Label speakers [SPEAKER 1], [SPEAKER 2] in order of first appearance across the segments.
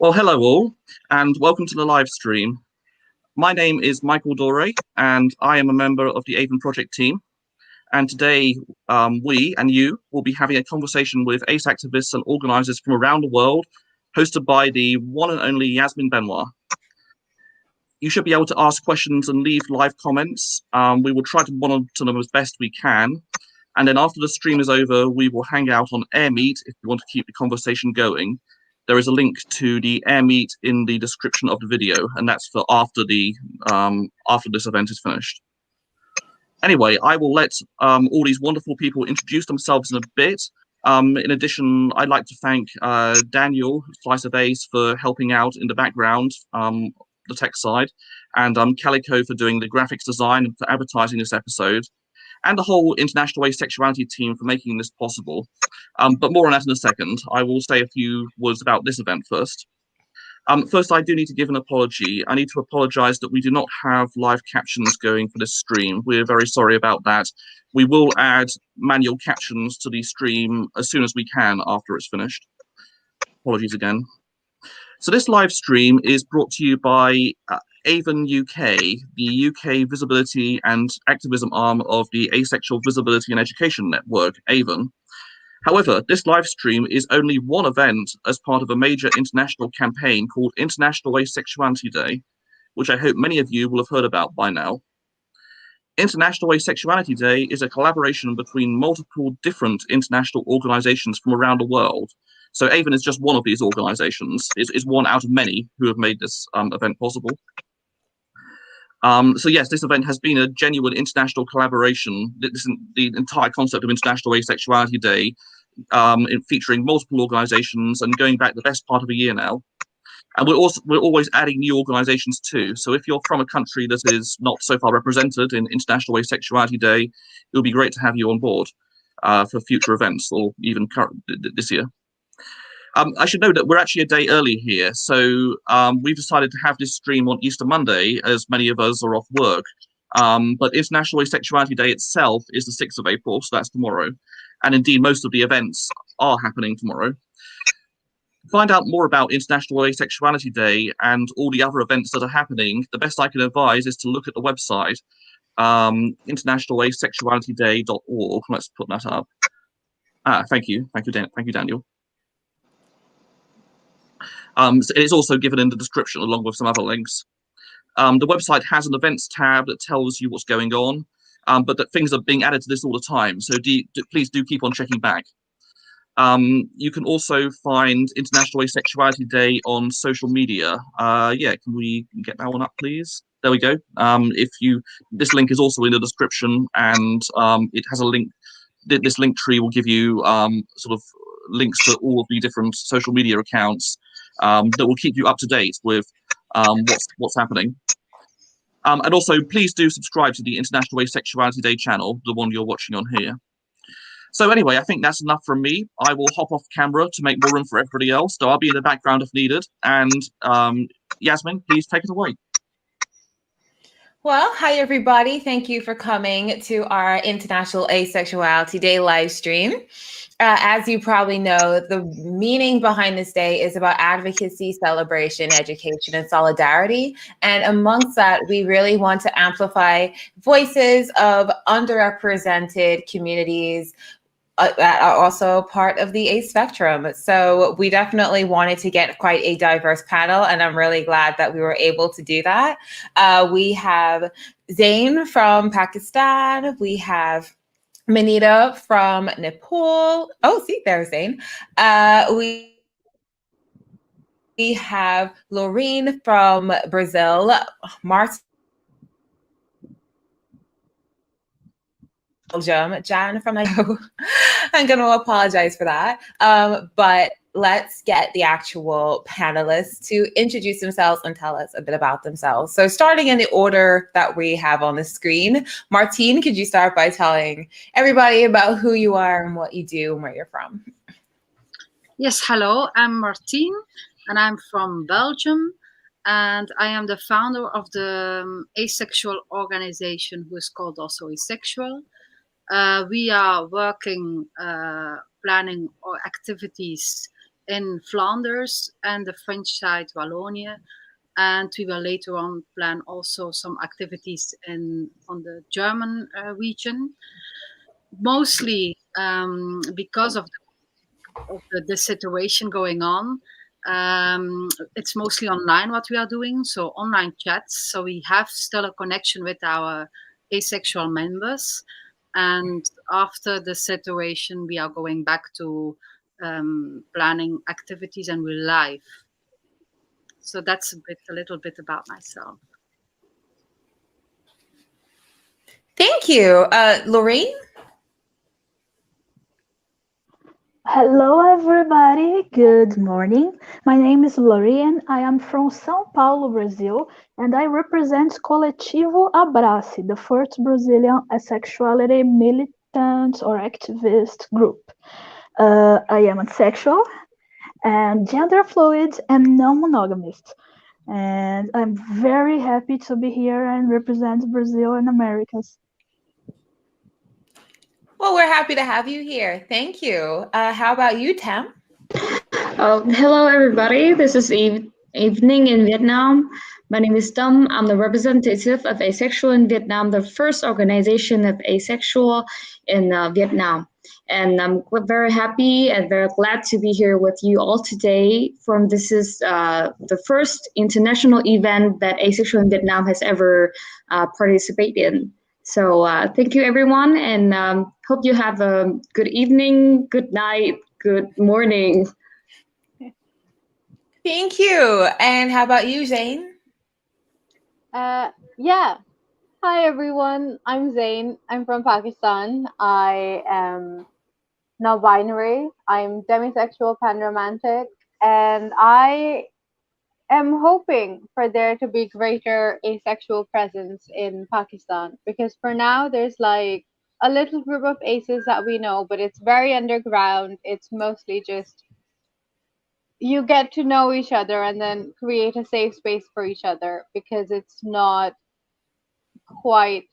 [SPEAKER 1] Well, hello all, and welcome to the live stream. My name is Michael Doré, and I am a member of the Avon project team. And today, we and you will be having a conversation with ace activists and organisers from around the world, hosted by the one and only Yasmin Benoit. You should be able to ask questions and leave live comments. We will try to monitor them as best we can. And then after the stream is over, we will hang out on AirMeet if you want to keep the conversation going. There is a link to the AirMeet in the description of the video, and that's for after this event is finished. Anyway, I will let all these wonderful people introduce themselves in a bit. In addition, I'd like to thank Daniel, Slice of Ace, for helping out in the background, the tech side, and Calico for doing the graphics design and for advertising this episode, and the whole International Asexuality team for making this possible. But more on that in a second. I will say a few words about this event first. First, I do need to give an apology. I need to apologise that we do not have live captions going for this stream. We're very sorry about that. We will add manual captions to the stream as soon as we can after it's finished. Apologies again. So this live stream is brought to you by Avon UK, the UK visibility and activism arm of the Asexual Visibility and Education Network, Avon. However, this live stream is only one event as part of a major international campaign called International Asexuality Day, which I hope many of you will have heard about by now. International Asexuality Day is a collaboration between multiple different international organisations from around the world. So Avon is just one of these organisations, is one out of many who have made this event possible. So yes, this event has been a genuine international collaboration. The entire concept of International Asexuality Day, featuring multiple organisations and going back the best part of a year now. And we're always adding new organisations too. So if you're from a country that is not so far represented in International Asexuality Day, it would be great to have you on board for future events or even this year. I should note that we're actually a day early here, so we've decided to have this stream on Easter Monday, as many of us are off work. But International Asexuality Day itself is the 6th of April, so that's tomorrow. And indeed, most of the events are happening tomorrow. To find out more about International Asexuality Day and all the other events that are happening, the best I can advise is to look at the website, internationalasexualityday.org. Let's put that up. Thank you, Daniel. So it is also given in the description along with some other links. The website has an events tab that tells you what's going on, but that things are being added to this all the time. So please do keep on checking back. You can also find International Asexuality Day on social media. Yeah, can we get that one up, please? There we go. This link is also in the description, and it has a link. This link tree will give you sort of links to all of the different social media accounts that will keep you up to date with what's happening. And also, please do subscribe to the International Asexuality Day channel, the one you're watching on here. So anyway, I think that's enough from me. I will hop off camera to make more room for everybody else, so I'll be in the background if needed. And Yasmin, please take it away.
[SPEAKER 2] Well, hi, everybody. Thank you for coming to our International Asexuality Day live stream. As you probably know, the meaning behind this day is about advocacy, celebration, education, and solidarity. And amongst that, we really want to amplify voices of underrepresented communities that are also part of the ace spectrum. So we definitely wanted to get quite a diverse panel, and I'm really glad that we were able to do that. We have Zain from Pakistan. We have Manita from Nepal. Oh, see, there's Zain. We have Lórien from Brazil. Martine. Belgium, Jan from I'm going to apologize for that. But let's get the actual panelists to introduce themselves and tell us a bit about themselves. So starting in the order that we have on the screen, Martine, could you start by telling everybody about who you are and what you do and where you're from?
[SPEAKER 3] Yes, hello, I'm Martine and I'm from Belgium. And I am the founder of the asexual organization, who is called also Asexual. We are working, planning activities in Flanders and the French side Wallonia. And we will later on plan also some activities on the German region, mostly because of the situation going on. It's mostly online what we are doing, so online chats. So we have still a connection with our asexual members. And after the situation, we are going back to planning activities and we're live. So that's a little bit about myself.
[SPEAKER 2] Thank you. Lórien?
[SPEAKER 4] Hello, everybody. Good morning. My name is Lórien. I am from São Paulo, Brazil, and I represent Coletivo Abrace, the first Brazilian asexuality militant or activist group. I am asexual and gender fluid and non-monogamist. And I'm very happy to be here and represent Brazil and Americas.
[SPEAKER 2] Well, we're happy to have you here. Thank you. How about you, Tam?
[SPEAKER 5] Hello, everybody. This is evening in Vietnam. My name is Tam. I'm the representative of Asexual in Vietnam, the first organization of Asexual in Vietnam. And I'm very happy and very glad to be here with you all today. This is the first international event that Asexual in Vietnam has ever participated in. So thank you, everyone, and hope you have a good evening, good night, good morning.
[SPEAKER 2] Thank you. And how about you, Zane?
[SPEAKER 6] Yeah. Hi, everyone. I'm Zane. I'm from Pakistan. I am non-binary. I'm demisexual, panromantic, and I am hoping for there to be greater asexual presence in Pakistan, because for now there's like a little group of aces that we know, but it's very underground. It's mostly just you get to know each other and then create a safe space for each other, because it's not quite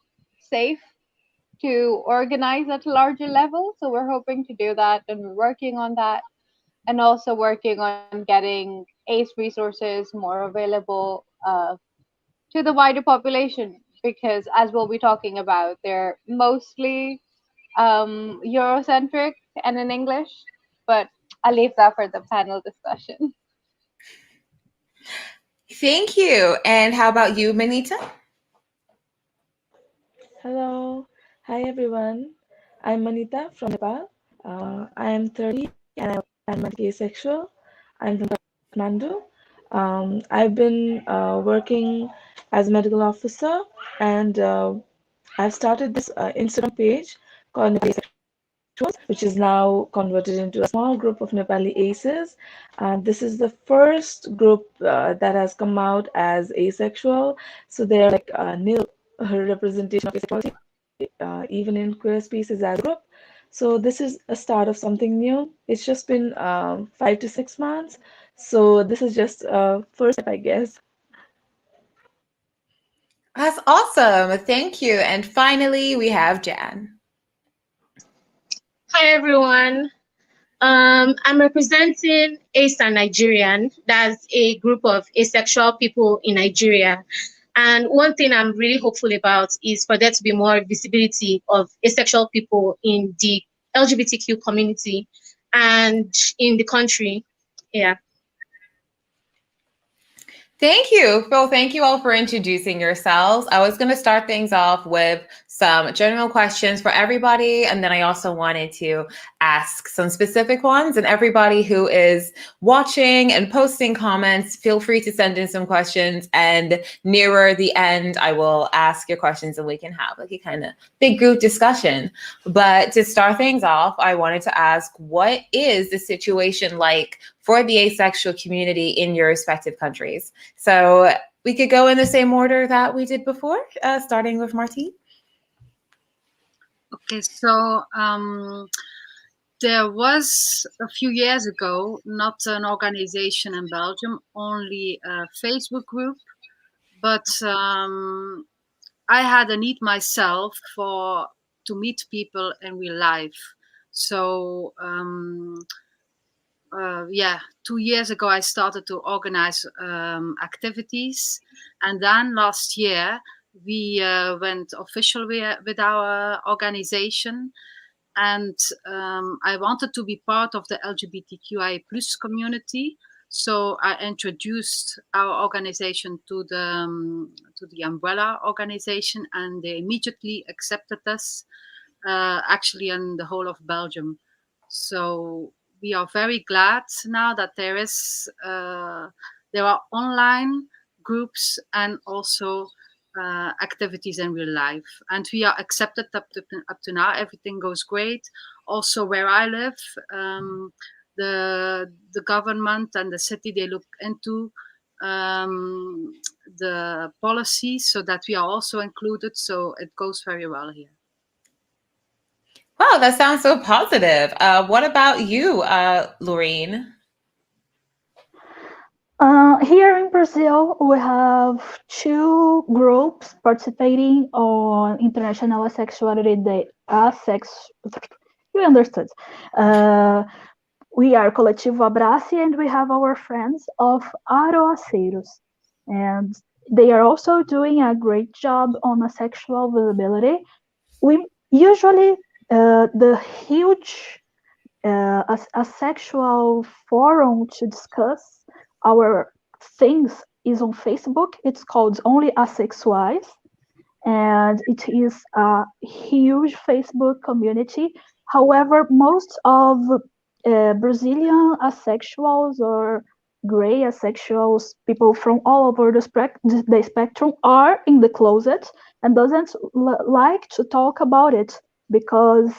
[SPEAKER 6] safe to organize at a larger level. So we're hoping to do that, and we're working on that, and also working on getting ACE resources more available to the wider population, because as we'll be talking about, they're mostly Eurocentric and in English, but I'll leave that for the panel discussion.
[SPEAKER 2] Thank you. And how about you, Manita?
[SPEAKER 7] Hello. Hi, everyone. I'm Manita from Nepal. I am 30 and I'm asexual. I'm from Kathmandu. I've been working as a medical officer, and I've started this Instagram page called Nepali Asexuals, which is now converted into a small group of Nepali aces. This is the first group that has come out as asexual. So they're like nil representation of asexuality, even in queer spaces as a group. So this is a start of something new. It's just been 5 to 6 months. So this is just a first step, I guess.
[SPEAKER 2] That's awesome. Thank you. And finally, we have Jan.
[SPEAKER 8] Hi, everyone. I'm representing Ace and Nigerian. That's a group of asexual people in Nigeria. And one thing I'm really hopeful about is for there to be more visibility of asexual people in the LGBTQ community and in the country. Yeah.
[SPEAKER 2] Thank you. Well, thank you all for introducing yourselves. I was going to start things off with some general questions for everybody, and then I also wanted to ask some specific ones. And everybody who is watching and posting comments, feel free to send in some questions. And nearer the end, I will ask your questions and we can have like a kind of big group discussion. But to start things off, I wanted to ask, what is the situation like for the asexual community in your respective countries? So we could go in the same order that we did before, starting with Martine.
[SPEAKER 3] Okay, so there was a few years ago, not an organization in Belgium, only a Facebook group, but I had a need myself to meet people in real life. So yeah, 2 years ago, I started to organize activities. And then last year, we went official with our organization. And I wanted to be part of the LGBTQI plus community. So I introduced our organization to the umbrella organization, and they immediately accepted us, actually in the whole of Belgium. So we are very glad now that there are online groups and also activities in real life, and we are accepted up to now. Everything goes great. Also, where I live, the government and the city, they look into the policies so that we are also included. So it goes very well here.
[SPEAKER 2] Wow, that sounds so positive. What about you, Lórien?
[SPEAKER 4] Here in Brazil, we have two groups participating on International Asexuality Day. You understood. We are Coletivo Abrace, and we have our friends of Aroaceiros. And they are also doing a great job on asexual visibility. We usually, the huge asexual forum to discuss our things is on Facebook. It's called Only Asexuals, and it is a huge Facebook community. However, most of Brazilian asexuals or gray asexuals, people from all over the spectrum, are in the closet and doesn't like to talk about it because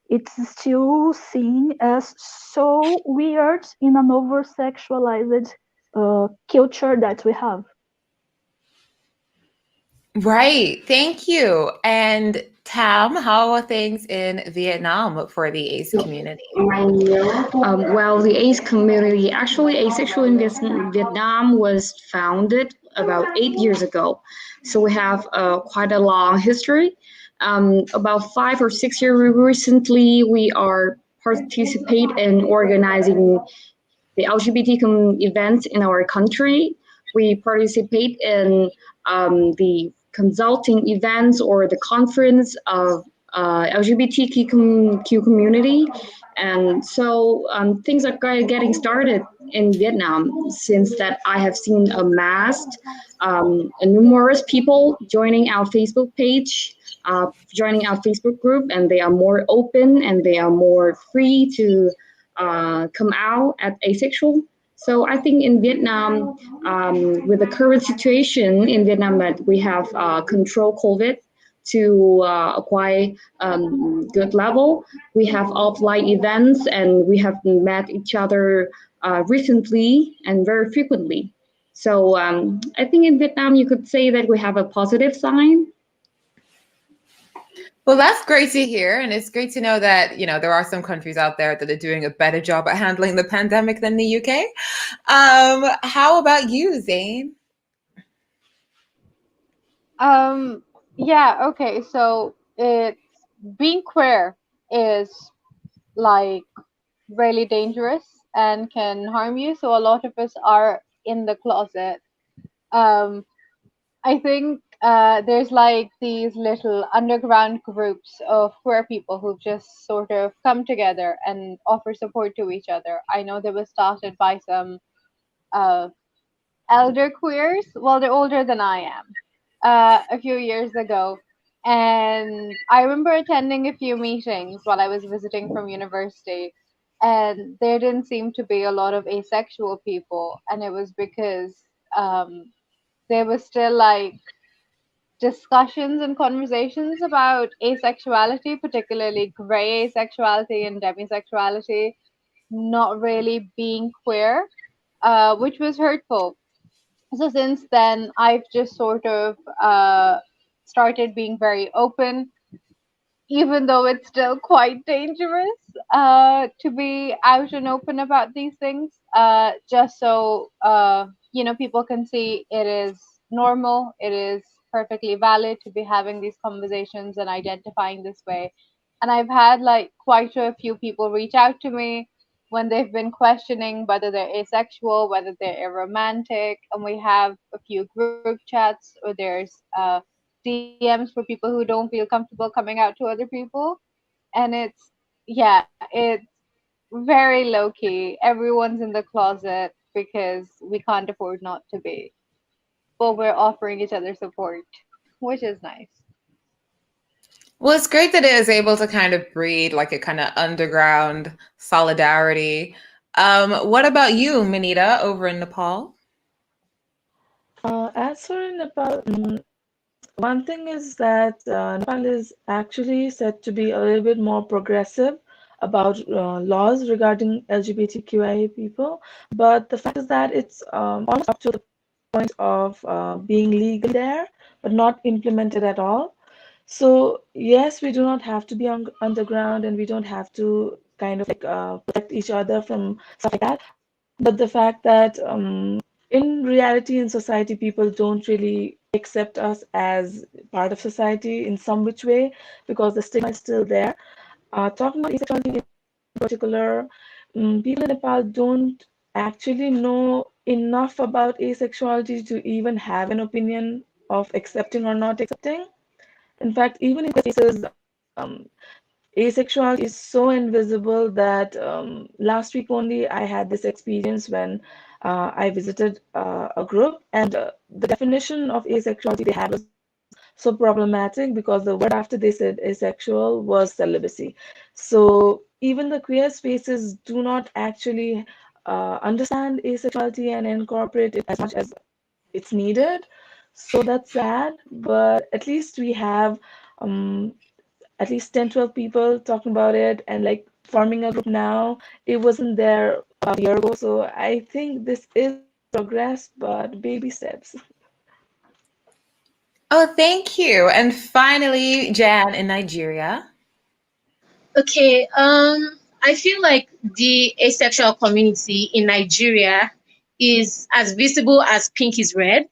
[SPEAKER 4] it's still seen as so weird in an over-sexualized culture that we have.
[SPEAKER 2] Right. Thank you. And Tam, how are things in Vietnam for the ACE community?
[SPEAKER 5] Well, the ACE community, actually, Asexual in Vietnam was founded about 8 years ago. So we have quite a long history. About 5 or 6 years recently, we are participate in organizing the LGBT events in our country. We participate in the consulting events or the conference of LGBTQ community. And so things are getting started in Vietnam. Since that, I have seen amassed numerous people joining our Facebook page, joining our Facebook group, and they are more open and they are more free to come out as asexual. So I think in Vietnam, with the current situation in Vietnam, that we have control COVID to a quite good level. We have offline events and we have met each other recently and very frequently. So I think in Vietnam, you could say that we have a positive sign.
[SPEAKER 2] Well, that's great to hear. And it's great to know that, there are some countries out there that are doing a better job at handling the pandemic than the UK. How about you, Zane?
[SPEAKER 6] Yeah, okay. So being queer is like really dangerous and can harm you. So a lot of us are in the closet. I think there's like these little underground groups of queer people who've just sort of come together and offer support to each other. I know they were started by some elder queers. Well, they're older than I am. A few years ago. And I remember attending a few meetings while I was visiting from university, and there didn't seem to be a lot of asexual people. And it was because there was still like discussions and conversations about asexuality, particularly gray asexuality and demisexuality, not really being queer, which was hurtful. So since then, I've just sort of started being very open, even though it's still quite dangerous to be out and open about these things, just so people can see it is normal, it is perfectly valid to be having these conversations and identifying this way. And I've had like quite a few people reach out to me when they've been questioning whether they're asexual, whether they're aromantic, and we have a few group chats, or there's DMs for people who don't feel comfortable coming out to other people. And it's very low key. Everyone's in the closet because we can't afford not to be. But we're offering each other support, which is nice.
[SPEAKER 2] Well, it's great that it is able to kind of breed like a kind of underground solidarity. What about you, Manita, over in Nepal?
[SPEAKER 7] As for Nepal, one thing is that Nepal is actually said to be a little bit more progressive about laws regarding LGBTQIA people, but the fact is that it's almost up to the point of being legal there, but not implemented at all. So yes, we do not have to be on underground, and we don't have to kind of like protect each other from stuff like that. But the fact that in reality, in society, people don't really accept us as part of society in some which way because the stigma is still there. Talking about asexuality in particular, people in Nepal don't actually know enough about asexuality to even have an opinion of accepting or not accepting. In fact, even in cases, asexuality is so invisible that last week only I had this experience when I visited a group, and the definition of asexuality they had was so problematic because the word after they said asexual was celibacy. So even the queer spaces do not actually understand asexuality and incorporate it as much as it's needed. So that's sad, but at least we have at least 10, 12 people talking about it and like forming a group now. It wasn't there about a year ago. So I think this is progress, but baby steps.
[SPEAKER 2] Oh, thank you. And finally, Jan in Nigeria.
[SPEAKER 8] Okay, I feel like the asexual community in Nigeria is as visible as pink is red,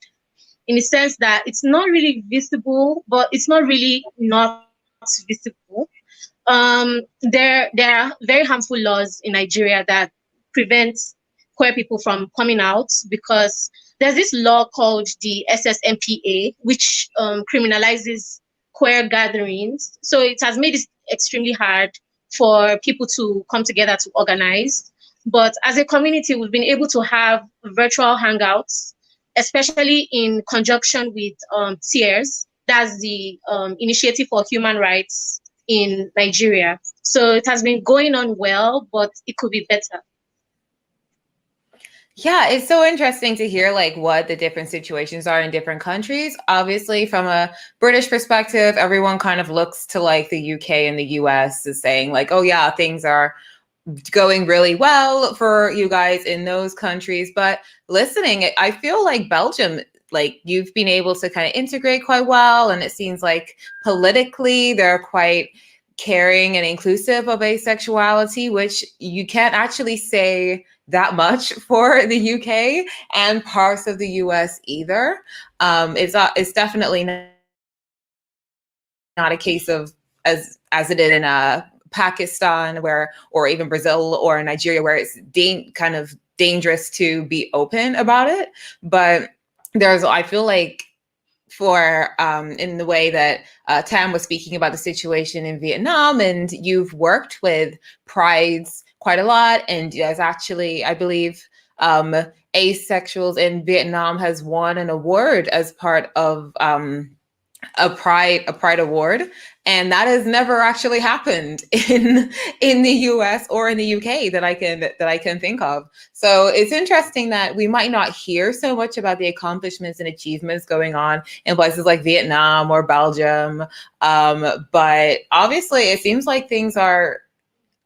[SPEAKER 8] in the sense that it's not really visible, but it's not really not visible. There are very harmful laws in Nigeria that prevent queer people from coming out, because there's this law called the SSMPA, which criminalizes queer gatherings. So it has made it extremely hard for people to come together to organize. But as a community, we've been able to have virtual hangouts, especially in conjunction with TIERS, that's the Initiative for Human Rights in Nigeria. So it has been going on well, but it could be better.
[SPEAKER 2] Yeah, it's so interesting to hear like what the different situations are in different countries. Obviously, from a British perspective, everyone kind of looks to like the UK and the US as saying like, oh yeah, things are going really well for you guys in those countries. But listening, I feel like Belgium, like you've been able to kind of integrate quite well. And it seems like politically they're quite caring and inclusive of asexuality, which you can't actually say that much for the UK and parts of the US either. It's definitely not a case of as it did in Pakistan, where, or even Brazil or Nigeria, where it's kind of dangerous to be open about it. But I feel like for in the way that Tam was speaking about the situation in Vietnam, and you've worked with prides quite a lot, and there's actually, I believe, Asexuals in Vietnam has won an award as part of a pride award, and that has never actually happened in the US or in the UK that I can think of. So it's interesting that we might not hear so much about the accomplishments and achievements going on in places like Vietnam or Belgium, but obviously it seems like things are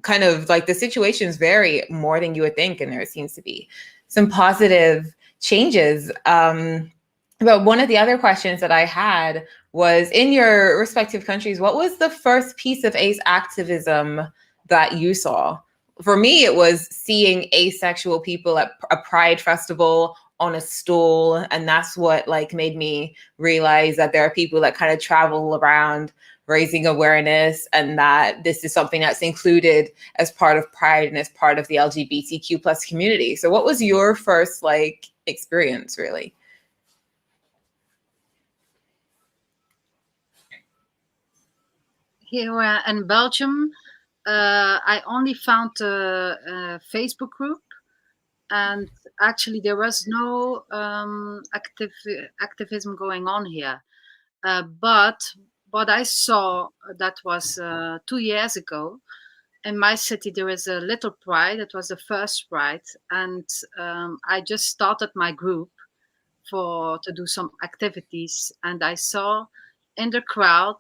[SPEAKER 2] kind of like the situations vary more than you would think, and there seems to be some positive changes. But one of the other questions that I had was, in your respective countries, what was the first piece of ace activism that you saw? For me, it was seeing asexual people at a pride festival on a stool. And that's what like made me realize that there are people that kind of travel around raising awareness, and that this is something that's included as part of Pride and as part of the LGBTQ plus community. So what was your first like experience really?
[SPEAKER 3] Here in Belgium, I only found a Facebook group, and actually there was no activism going on here. But what I saw, that was 2 years ago, in my city there is a little pride. It was the first pride, and I just started my group to do some activities, and I saw in the crowd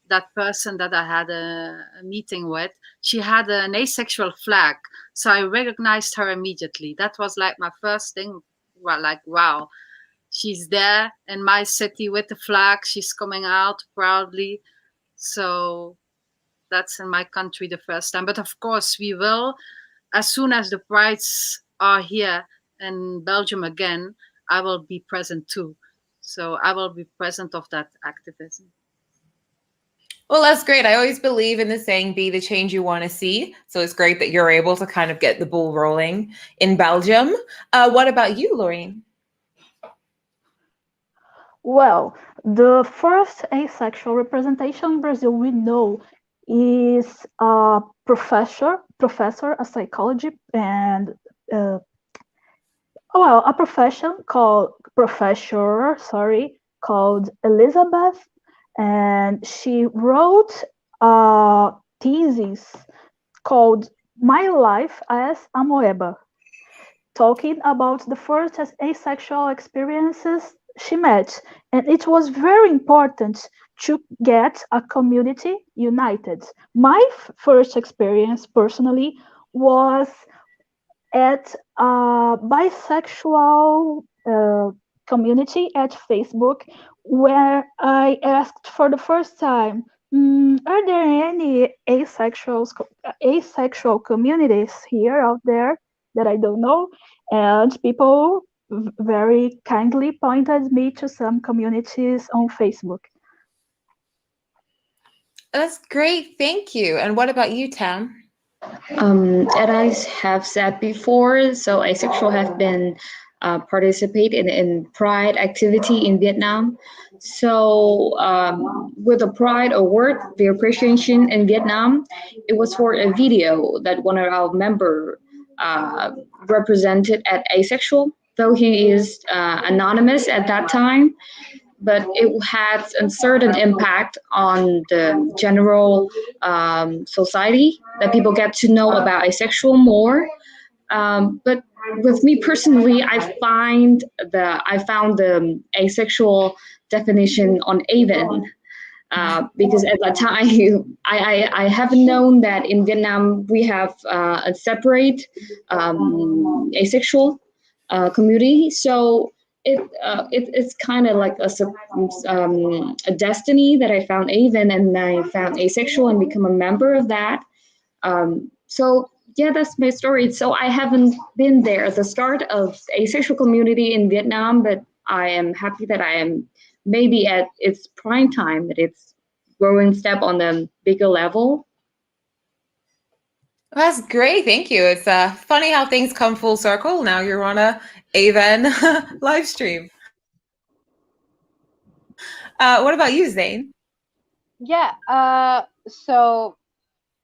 [SPEAKER 3] that person that I had a meeting with. She had an asexual flag, so I recognized her immediately. That was like my first thing. Well, like, wow, she's there in my city with the flag. She's coming out proudly. So that's in my country the first time. But of course, we will, as soon as the prides are here in Belgium again, I will be present too. So I will be present of that activism.
[SPEAKER 2] Well, that's great. I always believe in the saying, be the change you want to see. So it's great that you're able to kind of get the ball rolling in Belgium. What about you, Lórien?
[SPEAKER 4] Well, the first asexual representation in Brazil we know is a professor of psychology, and a professor called Elizabeth, and she wrote a thesis called My Life as Amoeba, talking about the first asexual experiences she met. And it was very important to get a community united. My first experience personally was at a bisexual community at Facebook, where I asked for the first time, are there any asexual communities here out there that I don't know? And people very kindly pointed me to some communities on Facebook.
[SPEAKER 2] That's great. Thank you. And what about you, Tam?
[SPEAKER 5] As I have said before, so Asexual have been participate in Pride activity in Vietnam. So with the Pride Award, the appreciation in Vietnam, it was for a video that one of our member represented at Asexual, though he is anonymous at that time. But it had a certain impact on the general society, that people get to know about asexual more. But with me personally, I found the asexual definition on AVEN. Because at that time, I haven't known that in Vietnam we have a separate asexual community. So it's kind of like a destiny that I found AVEN, and I found Asexual and become a member of that. So yeah, that's my story. So I haven't been there at the start of asexual community in Vietnam, but I am happy that I am maybe at its prime time, that it's growing step on the bigger level.
[SPEAKER 2] That's great. Thank you. It's funny how things come full circle. Now you're on a AVEN live stream. What about you, Zain?
[SPEAKER 6] Yeah. So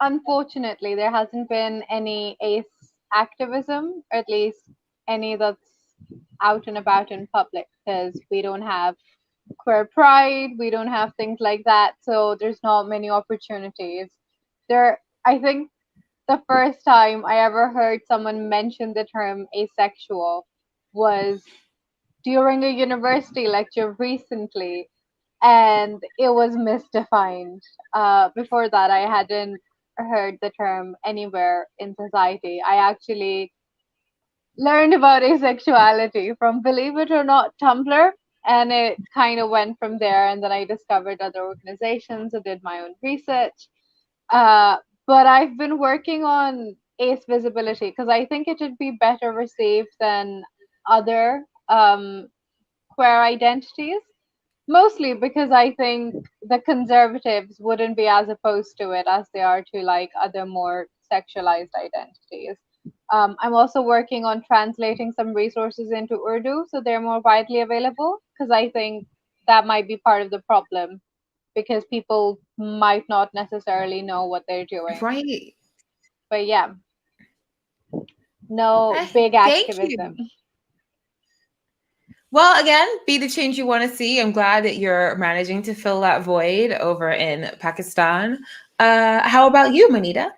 [SPEAKER 6] unfortunately, there hasn't been any ace activism, or at least any that's out and about in public, because we don't have queer pride, we don't have things like that. So there's not many opportunities. I think the first time I ever heard someone mention the term asexual was during a university lecture recently, and it was misdefined. Before that, I hadn't heard the term anywhere in society. I actually learned about asexuality from, believe it or not, Tumblr, and it kind of went from there. And then I discovered other organizations. I did my own research. But I've been working on ace visibility because I think it should be better received than other queer identities. Mostly because I think the conservatives wouldn't be as opposed to it as they are to like other more sexualized identities. I'm also working on translating some resources into Urdu so they're more widely available, because I think that might be part of the problem, because people might not necessarily know what they're doing.
[SPEAKER 2] Right.
[SPEAKER 6] But yeah, no big
[SPEAKER 2] Thank you.
[SPEAKER 6] activism.
[SPEAKER 2] Well, again, be the change you want to see. I'm glad that you're managing to fill that void over in Pakistan. How about you, Manita?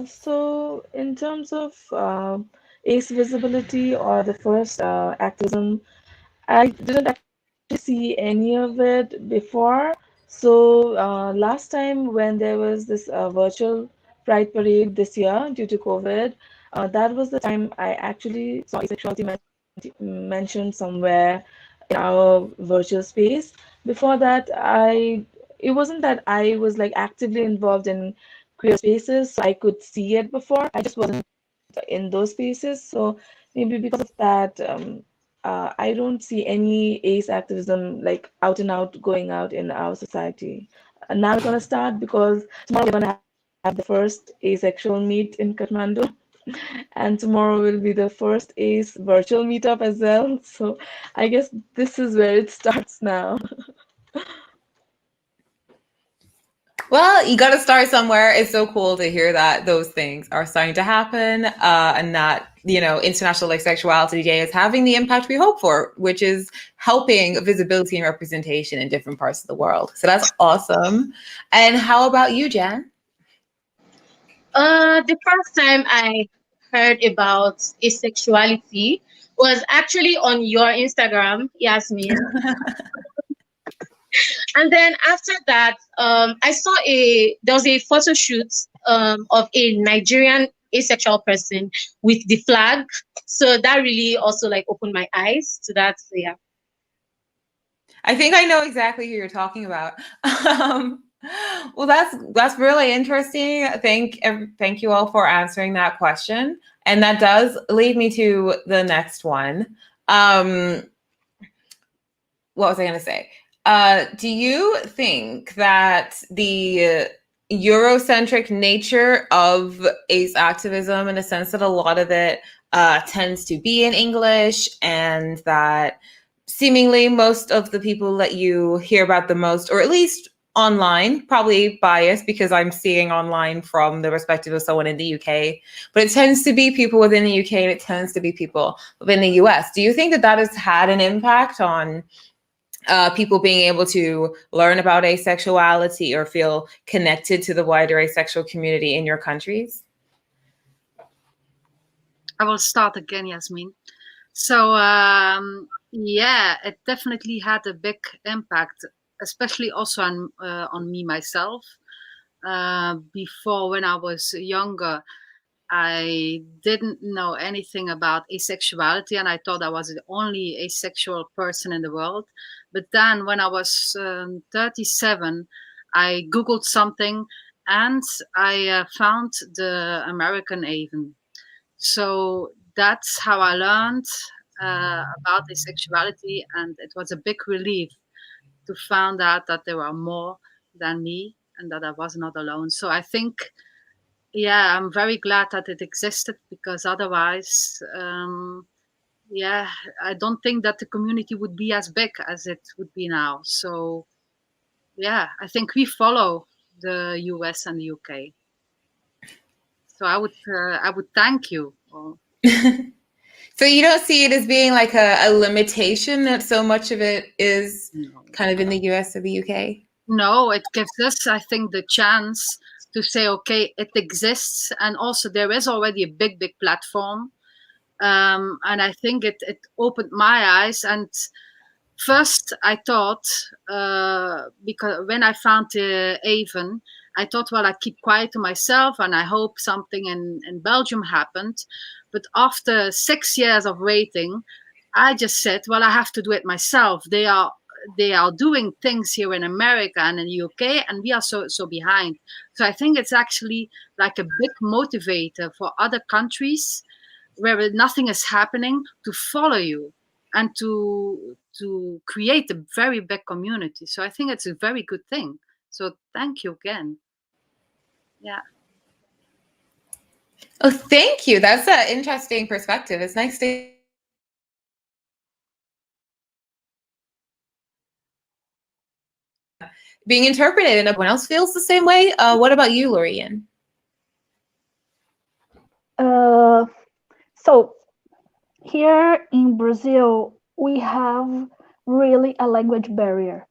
[SPEAKER 7] So in terms of ACE visibility or the first activism, I didn't actually see any of it before. So last time when there was this virtual Pride Parade this year due to COVID, that was the time I actually saw asexuality mentioned somewhere in our virtual space. Before that, it wasn't that I was like actively involved in queer spaces, so I could see it before. I just wasn't in those spaces. So maybe because of that, I don't see any ace activism like out and out going out in our society. And now it's gonna start because tomorrow we're gonna have the first asexual meet in Kathmandu. And tomorrow will be the first ACE virtual meetup as well. So I guess this is where it starts now.
[SPEAKER 2] Well, you got to start somewhere. It's so cool to hear that those things are starting to happen, and that, you know, International Asexuality Day is having the impact we hope for, which is helping visibility and representation in different parts of the world. So that's awesome. And how about you, Jan?
[SPEAKER 8] The first time I heard about asexuality was actually on your Instagram, Yasmin. And then after that, I saw there was a photo shoot of a Nigerian asexual person with the flag. So that really also like opened my eyes to that. So yeah.
[SPEAKER 2] I think I know exactly who you're talking about. Well, that's really interesting. Thank you all for answering that question. And that does lead me to the next one. What was I going to say? Do you think that the Eurocentric nature of ACE activism, in a sense that a lot of it tends to be in English, and that seemingly most of the people that you hear about the most, or at least online, probably biased because I'm seeing online from the perspective of someone in the UK, but it tends to be people within the UK and it tends to be people within the US. Do you think that that has had an impact on people being able to learn about asexuality or feel connected to the wider asexual community in your countries?
[SPEAKER 3] I will start again, Yasmin. So yeah, it definitely had a big impact, especially also on me myself. Before, when I was younger, I didn't know anything about asexuality, and I thought I was the only asexual person in the world. But then, when I was 37, I Googled something, and I found the American Avon. So that's how I learned about asexuality, and it was a big relief to find out that there were more than me and that I was not alone. So I think, yeah, I'm very glad that it existed, because otherwise, yeah, I don't think that the community would be as big as it would be now. So yeah, I think we follow the US and the UK. So I would thank you.
[SPEAKER 2] So you don't see it as being like a limitation that so much of it is kind of in the US or the UK?
[SPEAKER 3] No, it gives us, I think, the chance to say, okay, it exists. And also there is already a big, big platform. And I think it opened my eyes. And first I thought, because when I found Avon, I thought, well, I keep quiet to myself and I hope something in Belgium happened. But after 6 years of waiting, I just said, well, I have to do it myself. They are doing things here in America and in the UK, and we are so behind. So I think it's actually like a big motivator for other countries where nothing is happening to follow you and to create a very big community. So I think it's a very good thing. So thank you again. Yeah.
[SPEAKER 2] Oh, thank you. That's an interesting perspective. It's nice to being interpreted and everyone else feels the same way. What about you, Lórien?
[SPEAKER 4] So here in Brazil, we have really a language barrier.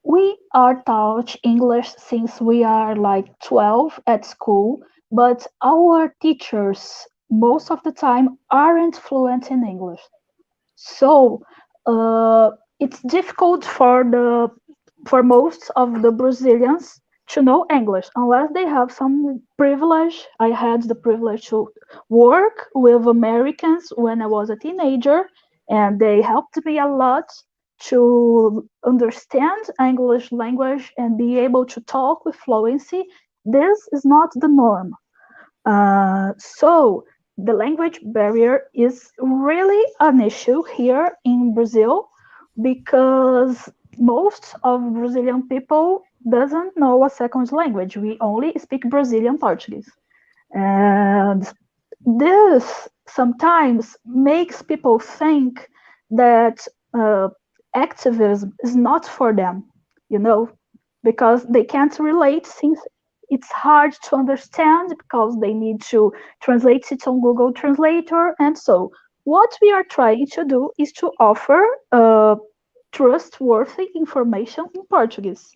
[SPEAKER 4] We are taught English since we are like 12 at school, but our teachers most of the time aren't fluent in English. So it's difficult for most of the Brazilians to know English unless they have some privilege. I had the privilege to work with Americans when I was a teenager, and they helped me a lot to understand English language and be able to talk with fluency. This is not the norm. So the language barrier is really an issue here in Brazil because most of Brazilian people doesn't know a second language. We only speak Brazilian Portuguese. And this sometimes makes people think that activism is not for them, because they can't relate since it's hard to understand because they need to translate it on Google Translator. And so what we are trying to do is to offer trustworthy information in Portuguese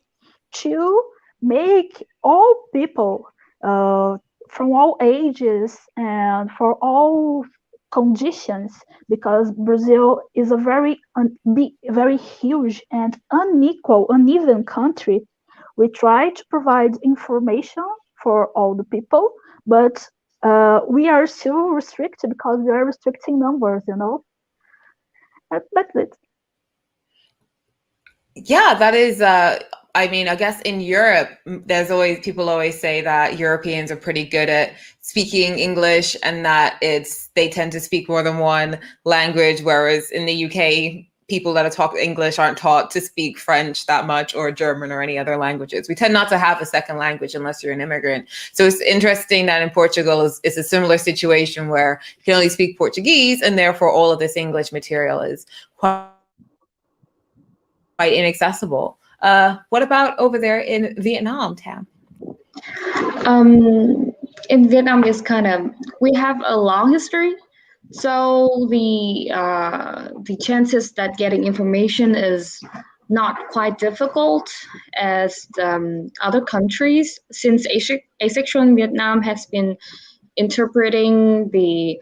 [SPEAKER 4] to make all people from all ages and for all conditions, because Brazil is a very huge and uneven country. We try to provide information for all the people, but we are still restricted because we are restricting numbers, That's it.
[SPEAKER 2] Yeah, that is, I mean, I guess in Europe, people always say that Europeans are pretty good at speaking English and that they tend to speak more than one language, whereas in the UK, people that talk English aren't taught to speak French that much or German or any other languages. We tend not to have a second language unless you're an immigrant. So it's interesting that in Portugal it's a similar situation where you can only speak Portuguese and therefore all of this English material is quite inaccessible. What about over there in Vietnam, Tam?
[SPEAKER 5] In Vietnam, we have a long history. So the chances that getting information is not quite difficult as other countries, since Asexual in Vietnam has been interpreting the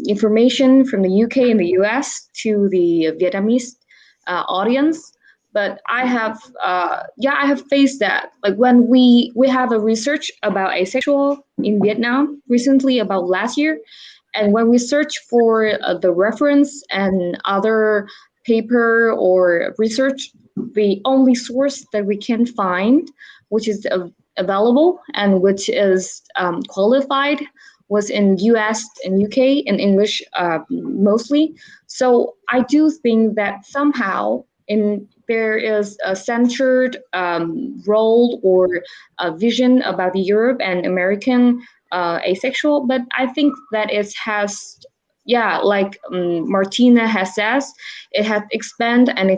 [SPEAKER 5] information from the UK and the US to the Vietnamese audience. But I have faced that. Like when we have a research about asexual in Vietnam recently, about last year. And when we search for the reference and other paper or research, the only source that we can find, which is available and which is qualified, was in US and UK in English mostly. So I do think that somehow there is a centered role or a vision about the Europe and American asexual, but I think that it has, like Martina has said, it has expanded and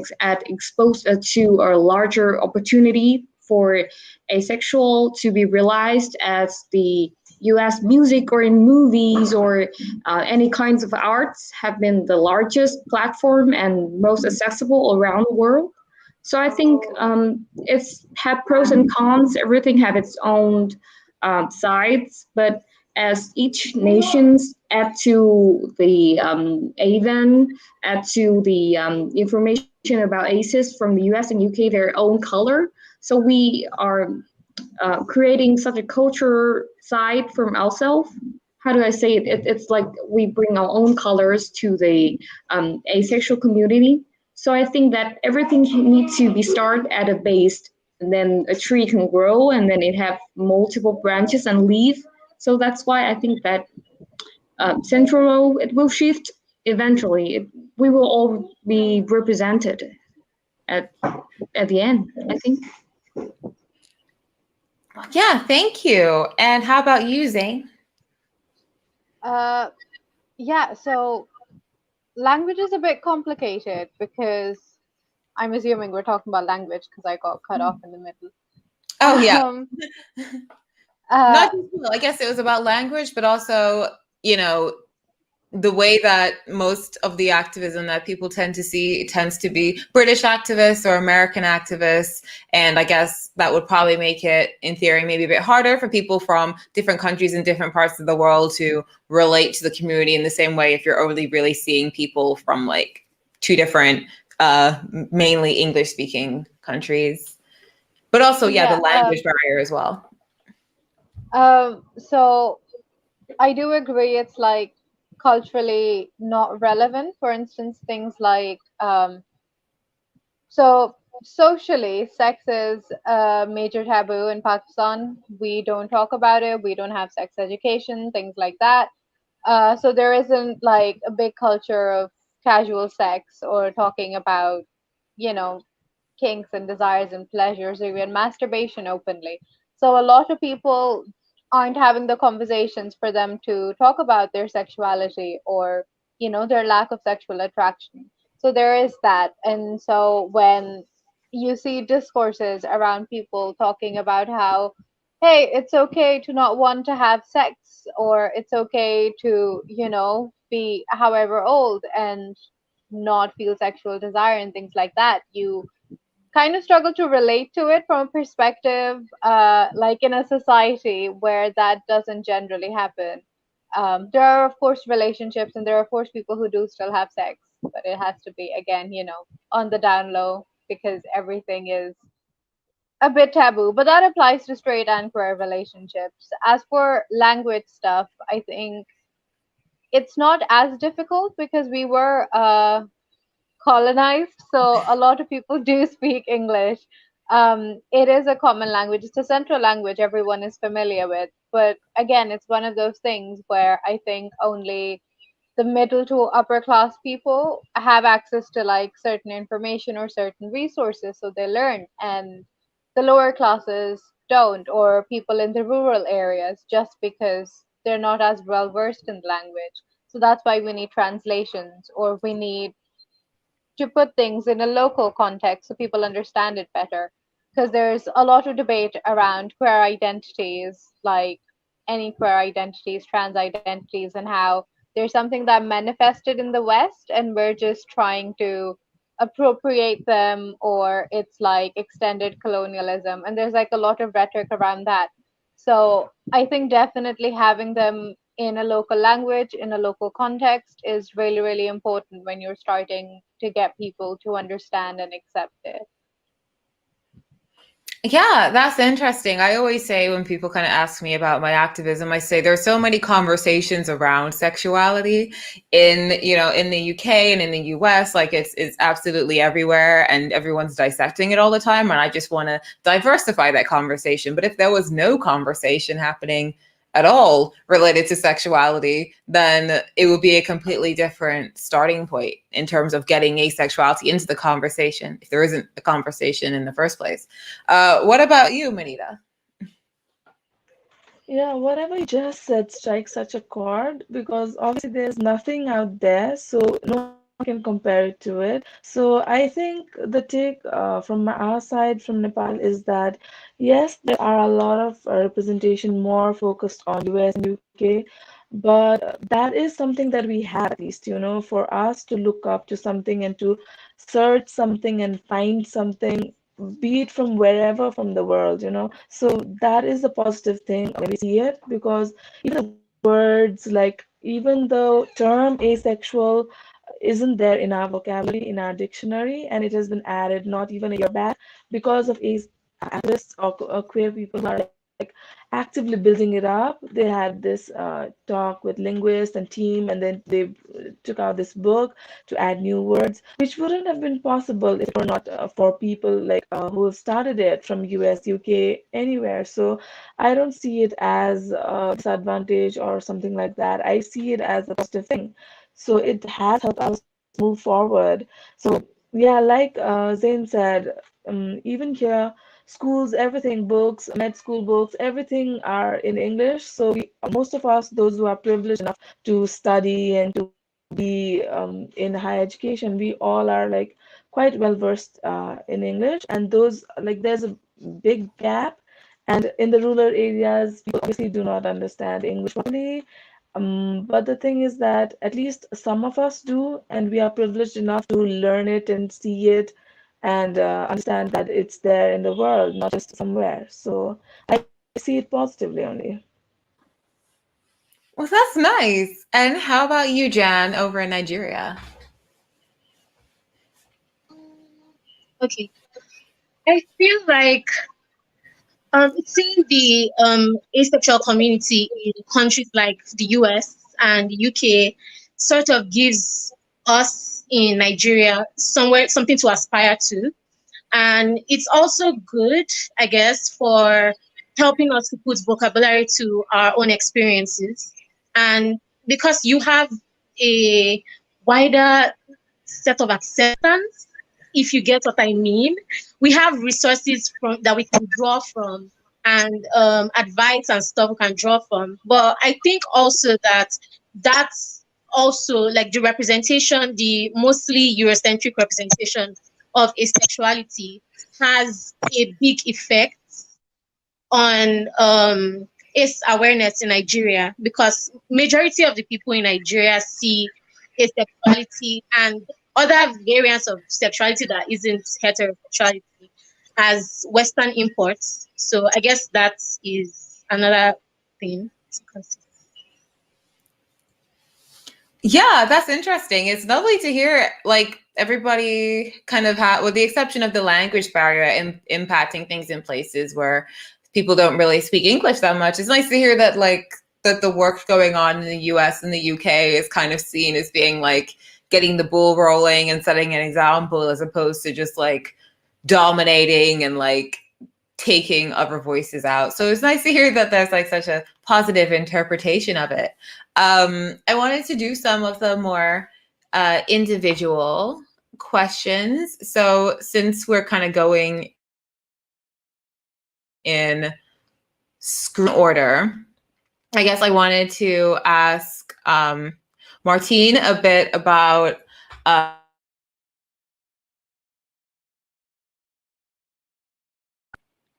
[SPEAKER 5] exposed to a larger opportunity for asexual to be realized as the US music or in movies or any kinds of arts have been the largest platform and most accessible around the world. So I think it's had pros and cons. Everything have its own sides, but as each nations add to the AVEN, add to the information about ACES from the US and UK their own color. So we are creating such a culture side from ourselves. How do I say it? It's like we bring our own colors to the asexual community. So I think that everything needs to be started at a base, and then a tree can grow, and then it have multiple branches and leaves. So that's why I think that central it will shift eventually. we will all be represented at the end, I think.
[SPEAKER 2] Yeah, thank you. And how about you, Zane?
[SPEAKER 6] Yeah, so language is a bit complicated because I'm assuming we're talking about language because I got cut off in the middle.
[SPEAKER 2] Oh, yeah. Not
[SPEAKER 6] Uh,
[SPEAKER 2] just, I guess it was about language, but also, you know, the way that most of the activism that people tend to see tends to be British activists or American activists. And I guess that would probably make it, in theory, maybe a bit harder for people from different countries and different parts of the world to relate to the community in the same way if you're only really seeing people from like two different, mainly English speaking countries. But also, yeah, the language barrier as well.
[SPEAKER 6] So I do agree it's like culturally not relevant. For instance, things like so socially, sex is a major taboo in Pakistan. We don't talk about it. We don't have sex education, things like that. So there isn't like a big culture of casual sex or talking about, you know, kinks and desires and pleasures or even masturbation openly. So a lot of people aren't having the conversations for them to talk about their sexuality or, you know, their lack of sexual attraction. So there is that. And so when you see discourses around people talking about how, hey, it's okay to not want to have sex, or it's okay to, you know, be however old and not feel sexual desire and things like that, you kind of struggle to relate to it from a perspective like in a society where that doesn't generally happen. There are of course relationships and there are of course people who do still have sex, but it has to be, again, you know, on the down low because everything is a bit taboo. But that applies to straight and queer relationships. As for language stuff, I think it's not as difficult because we were colonized, so a lot of people do speak English. It is a common language, it's a central language everyone is familiar with. But again, it's one of those things where I think only the middle to upper class people have access to like certain information or certain resources, so they learn, and the lower classes don't, or people in the rural areas, just because they're not as well versed in the language. So that's why we need translations, or we need to put things in a local context so people understand it better. Because there's a lot of debate around queer identities, like any queer identities, trans identities, and how there's something that manifested in the West and we're just trying to appropriate them, or it's like extended colonialism. And there's like a lot of rhetoric around that. So I think definitely having them in a local language, in a local context, is really, really important when you're starting to get people to understand and accept it.
[SPEAKER 2] Yeah, that's interesting. I always say when people kind of ask me about my activism, I say there's so many conversations around sexuality in, you know, in the UK and in the US, like it's absolutely everywhere and everyone's dissecting it all the time. And I just want to diversify that conversation. But if there was no conversation happening at all related to sexuality, then it would be a completely different starting point in terms of getting asexuality into the conversation if there isn't a conversation in the first place. What about you, Manita?
[SPEAKER 7] Yeah, whatever you just said strikes such a chord because obviously there's nothing out there, so no one can compare it to it. So I think the take from our side, from Nepal, is that yes, there are a lot of representation more focused on US and UK, but that is something that we have, at least, you know, for us to look up to something and to search something and find something, be it from wherever from the world, you know. So that is a positive thing when we see it, because even the words, like even the term asexual isn't there in our vocabulary, in our dictionary, and it has been added not even a year back because of activists or queer people who are like actively building it up. They had this talk with linguists and team, and then they took out this book to add new words, which wouldn't have been possible if it were not for people like who have started it from US, UK, anywhere. So I don't see it as a disadvantage or something like that. I see it as a positive thing. So it has helped us move forward. So yeah, like Zain said, even here, schools, everything, books, med school books, everything are in English. So most of us, those who are privileged enough to study and to be in higher education, we all are like quite well versed in English. And those, like, there's a big gap. And in the rural areas, people obviously do not understand English properly. But the thing is that at least some of us do, and we are privileged enough to learn it and see it and understand that it's there in the world, not just somewhere. So I see it positively only.
[SPEAKER 2] Well, that's nice. And how about you, Jan, over in Nigeria?
[SPEAKER 8] Okay. I feel like seeing the asexual community in countries like the US and the UK sort of gives us in Nigeria something to aspire to. And it's also good, I guess, for helping us to put vocabulary to our own experiences. And because you have a wider set of acceptance, if you get what I mean, we have resources that we can draw from, and advice and stuff we can draw from. But I think also that's also like the representation, the mostly Eurocentric representation of asexuality has a big effect on ace awareness in Nigeria, because majority of the people in Nigeria see asexuality and other variants of sexuality that isn't heterosexuality as Western imports. So I guess that is another thing to consider.
[SPEAKER 2] Yeah, that's interesting. It's lovely to hear, like, everybody kind of with the exception of the language barrier impacting things in places where people don't really speak English that much. It's nice to hear that, like, that the work going on in the US and the UK is kind of seen as being like getting the ball rolling and setting an example, as opposed to just like dominating and like taking other voices out. So it's nice to hear that there's like such a positive interpretation of it. I wanted to do some of the more individual questions. So since we're kind of going in screw order, I guess I wanted to ask Martine a bit about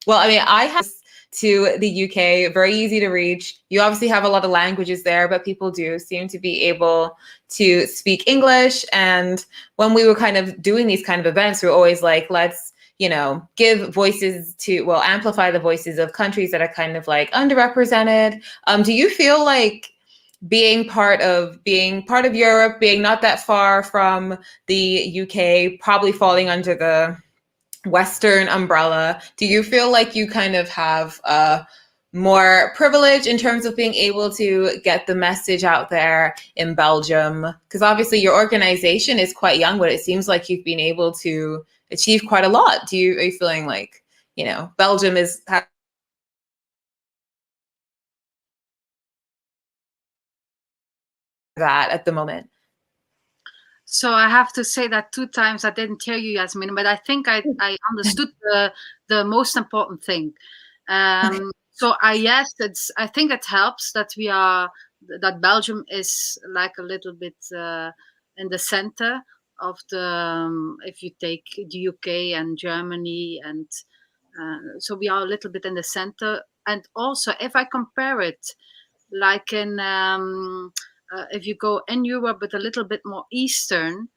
[SPEAKER 2] well, I mean, I have to the UK, very easy to reach. You obviously have a lot of languages there, but people do seem to be able to speak English. And when we were kind of doing these kind of events, we were always like, let's, you know, give voices to, well, amplify the voices of countries that are kind of like underrepresented. Do you feel like being part of Europe, being not that far from the UK, probably falling under the Western umbrella, do you feel like you kind of have more privilege in terms of being able to get the message out there in Belgium? Because obviously your organization is quite young, but it seems like you've been able to achieve quite a lot. Are you feeling like, you know, Belgium is that at the moment?
[SPEAKER 3] So I have to say that 2 times I didn't hear you, Yasmin, but I think I understood the most important thing. So yes, I think it helps that that Belgium is like a little bit in the center of the, if you take the UK and Germany, and so we are a little bit in the center. And also, if I compare it, like in if you go in Europe, but a little bit more Eastern,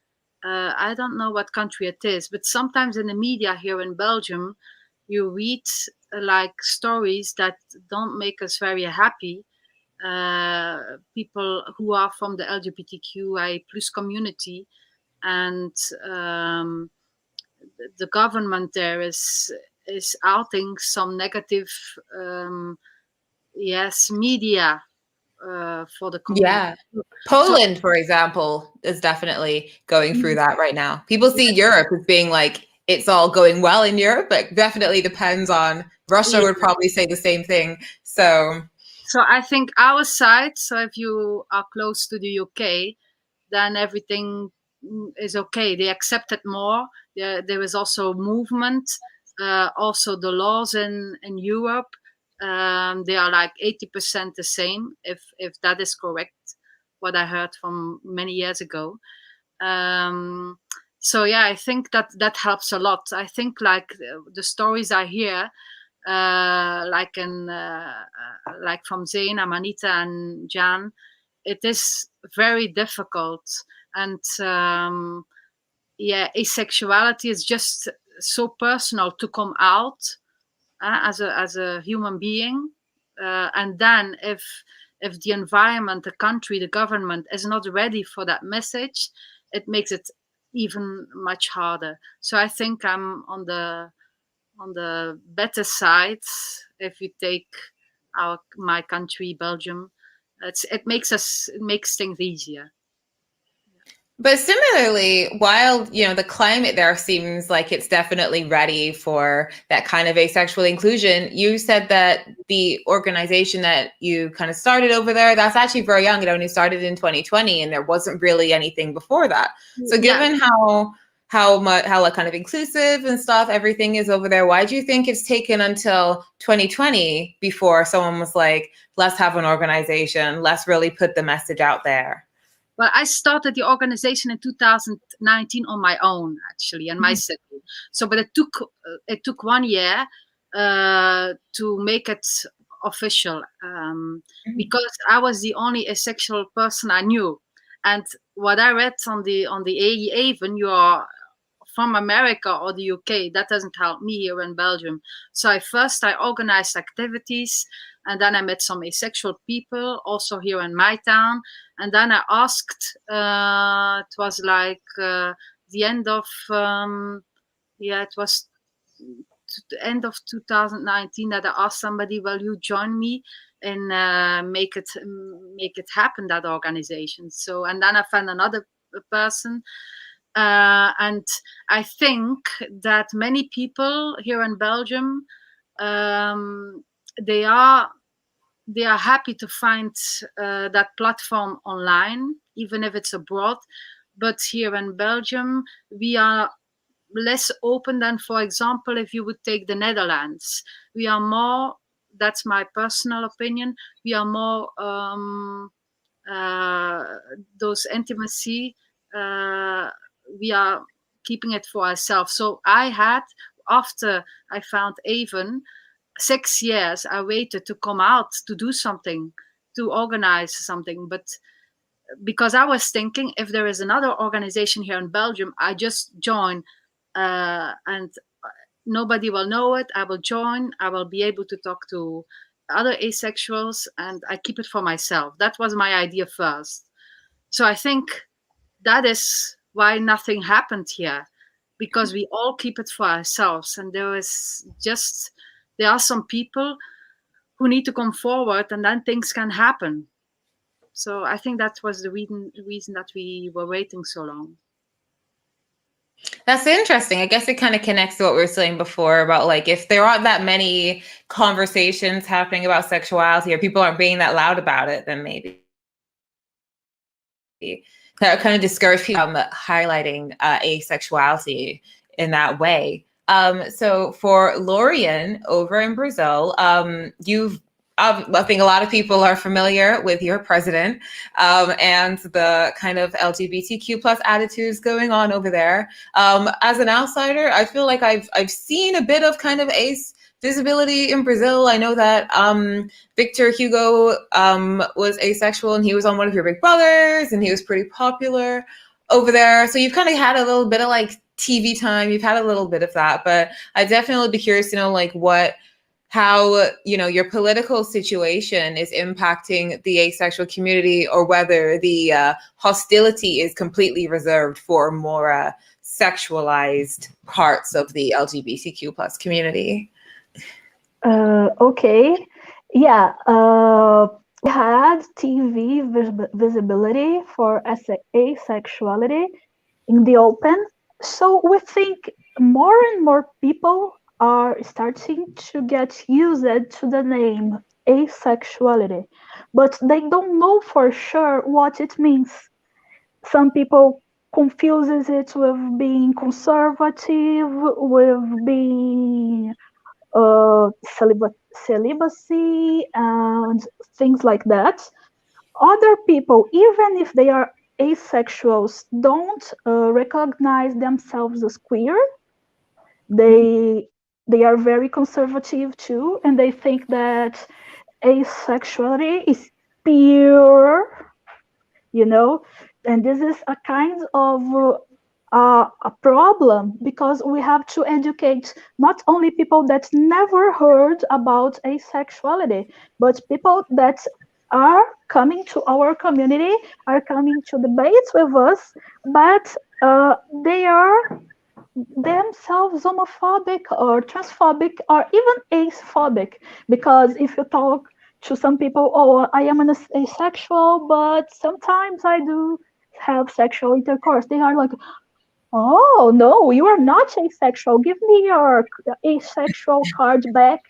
[SPEAKER 3] I don't know what country it is, but sometimes in the media here in Belgium, you read like stories that don't make us very happy. People who are from the LGBTQI plus community, and the government there is outing some negative, media for the community.
[SPEAKER 2] Yeah. Poland, for example, is definitely going through that right now. People see Europe as being like, it's all going well in Europe, but definitely depends on Russia would probably say the same thing. So
[SPEAKER 3] I think our side, so if you are close to the UK, then everything is okay. They accept it more. There is also movement. Also, the laws in Europe, they are like 80% the same, if that is correct, what I heard from many years ago. So yeah, I think that helps a lot. I think like the stories I hear, like from Zain and Manita and Jan, it is very difficult. And yeah, asexuality is just so personal to come out as a human being, and then if the environment, the country, the government is not ready for that message, it makes it even much harder. So I think I'm on the better side. If you take my country, Belgium, it makes things easier.
[SPEAKER 2] But similarly, while the climate there seems like it's definitely ready for that kind of asexual inclusion, you said that the organization that you kind of started over there, that's actually very young. It only started in 2020, and there wasn't really anything before that. So given how like kind of inclusive and stuff everything is over there, why do you think it's taken until 2020 before someone was like, let's have an organization, let's really put the message out there?
[SPEAKER 3] Well, I started the organization in 2019 on my own, actually, in my city. So, but it took 1 year to make it official, because I was the only asexual person I knew. And what I read on the AE, when you are from America or the UK, that doesn't help me here in Belgium. So I organized activities, and then I met some asexual people also here in my town. And then I asked, it was like the end of, it was the end of 2019 that I asked somebody, will you join me and make it happen, that organization? So, and then I found another person. And I think that many people here in Belgium, they are happy to find that platform online, even if it's abroad. But here in Belgium, we are less open than, for example, if you would take the Netherlands. We are more, that's my personal opinion, we are more those intimacy, we are keeping it for ourselves. So I had, after I found Avon, 6 years I waited to come out, to do something, to organize something. But because I was thinking, if there is another organization here in Belgium, I just join, and nobody will know it. I will join, I will be able to talk to other asexuals, and I keep it for myself. That was my idea first. So I think that is why nothing happened here, because we all keep it for ourselves. And there are some people who need to come forward, and then things can happen. So I think that was the reason that we were waiting so long.
[SPEAKER 2] That's interesting. I guess it kind of connects to what we were saying before about, like, if there aren't that many conversations happening about sexuality, or people aren't being that loud about it, then maybe that kind of discourage people from highlighting asexuality in that way. So for Lórien over in Brazil, I think a lot of people are familiar with your president and the kind of LGBTQ plus attitudes going on over there. As an outsider, I feel like I've seen a bit of kind of ace visibility in Brazil. I know that Victor Hugo was asexual, and he was on one of your Big Brothers, and he was pretty popular over there. So you've kind of had a little bit of like TV time. You've had a little bit of that, but I'd definitely be curious to know like how your political situation is impacting the asexual community, or whether the hostility is completely reserved for more sexualized parts of the LGBTQ plus community.
[SPEAKER 4] Okay, yeah, we had TV visibility for asexuality in the open. So we think more and more people are starting to get used to the name asexuality, but they don't know for sure what it means. Some people confuses it with being conservative, with being celibacy and things like that. Other people, even if they are asexuals, don't recognize themselves as queer. They are very conservative too, and they think that asexuality is pure, and this is a kind of a problem, because we have to educate not only people that never heard about asexuality, but people that are coming to our community, are coming to debates with us, but they are themselves homophobic or transphobic or even asephobic. Because if you talk to some people, oh, I am an asexual, but sometimes I do have sexual intercourse, they are like, oh no, you are not asexual, give me your asexual card back,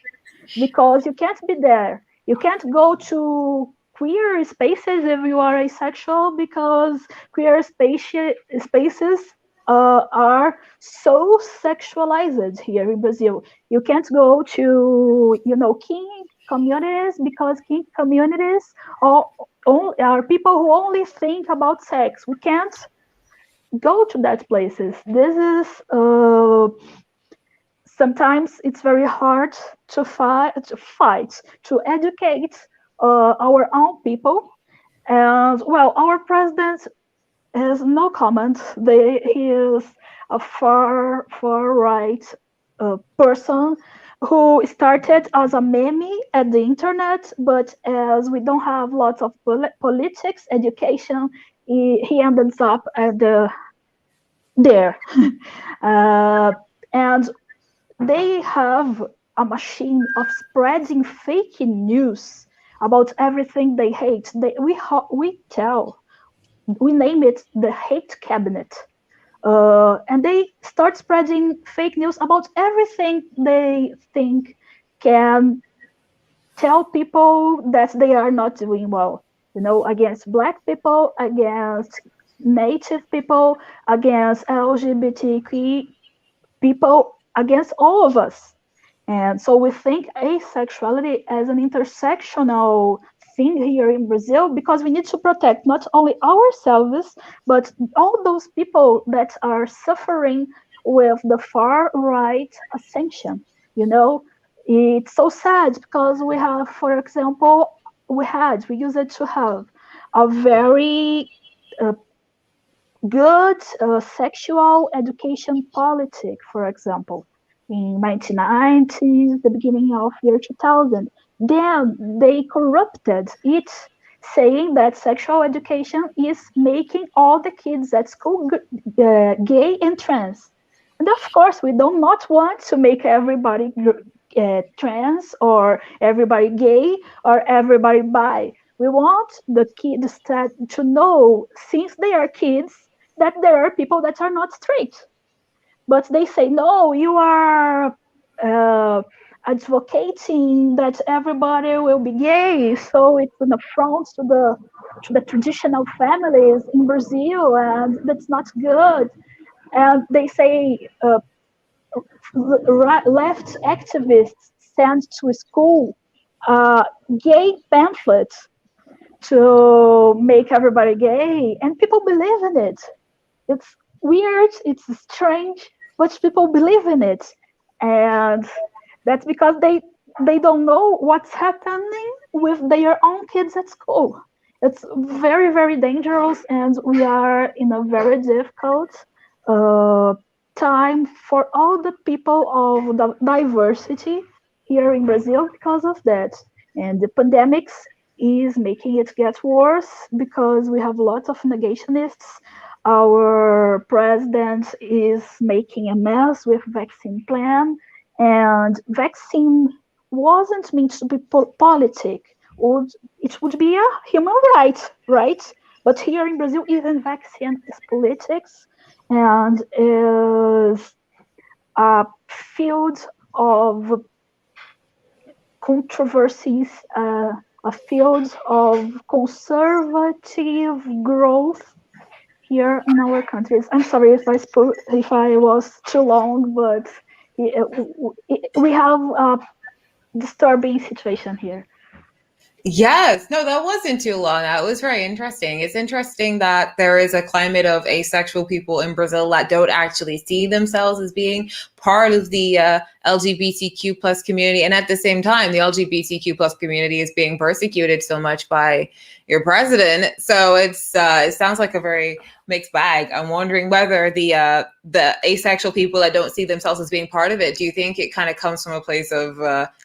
[SPEAKER 4] because you can't be there, you can't go to queer spaces if you are asexual, because queer spaces are so sexualized here in Brazil. You can't go to, kink communities, because kink communities are people who only think about sex. We can't go to that places. This is sometimes it's very hard to fight, to educate our own people. And well, our president has no comment. He is a far right person who started as a meme at the internet, but as we don't have lots of politics education, he ends up at there. And they have a machine of spreading fake news about everything they hate. We name it the hate cabinet. And they start spreading fake news about everything they think can tell people that they are not doing well, against Black people, against Native people, against LGBTQ people, against all of us. And so we think asexuality as an intersectional thing here in Brazil, because we need to protect not only ourselves, but all those people that are suffering with the far right ascension. It's so sad, because we have, for example, we used to have a very good sexual education politic, for example, in 1990s, the beginning of year 2000. Then they corrupted it, saying that sexual education is making all the kids at school gay and trans. And of course, we do not want to make everybody trans, or everybody gay, or everybody bi. We want the kids to know, since they are kids, that there are people that are not straight. But they say, no, you are advocating that everybody will be gay, so it's an affront to the traditional families in Brazil, and that's not good. And they say left activists send to school gay pamphlets to make everybody gay, and people believe in it. It's weird, it's strange, but people believe in it. And that's because they don't know what's happening with their own kids at school. It's very, very dangerous, and we are in a very difficult time for all the people of the diversity here in Brazil because of that. And the pandemics is making it get worse, because we have lots of negationists. Our president is making a mess with vaccine plan, and vaccine wasn't meant to be politic. It would be a human right? But here in Brazil, even vaccine is politics, and is a field of controversies, a field of conservative growth, here in our countries. I'm sorry if I was too long, but we have a disturbing situation here.
[SPEAKER 2] Yes, no, that wasn't too long. That was very interesting. It's interesting that there is a climate of asexual people in Brazil that don't actually see themselves as being part of the LGBTQ plus community. And at the same time, the LGBTQ plus community is being persecuted so much by your president. So it sounds like a very mixed bag. I'm wondering whether the asexual people that don't see themselves as being part of it, do you think it kind of comes from a place of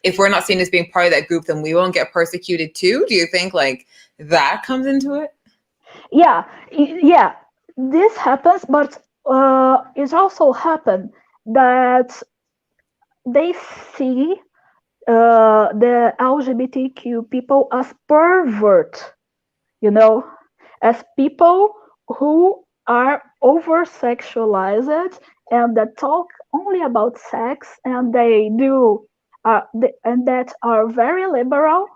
[SPEAKER 2] if we're not seen as being part of that group, then we won't get persecuted too? Do you think like that comes into it?
[SPEAKER 4] Yeah, this happens, but it also happened that they see the LGBTQ people as pervert, as people who are over-sexualized and that talk only about sex, and they do and that are very liberal,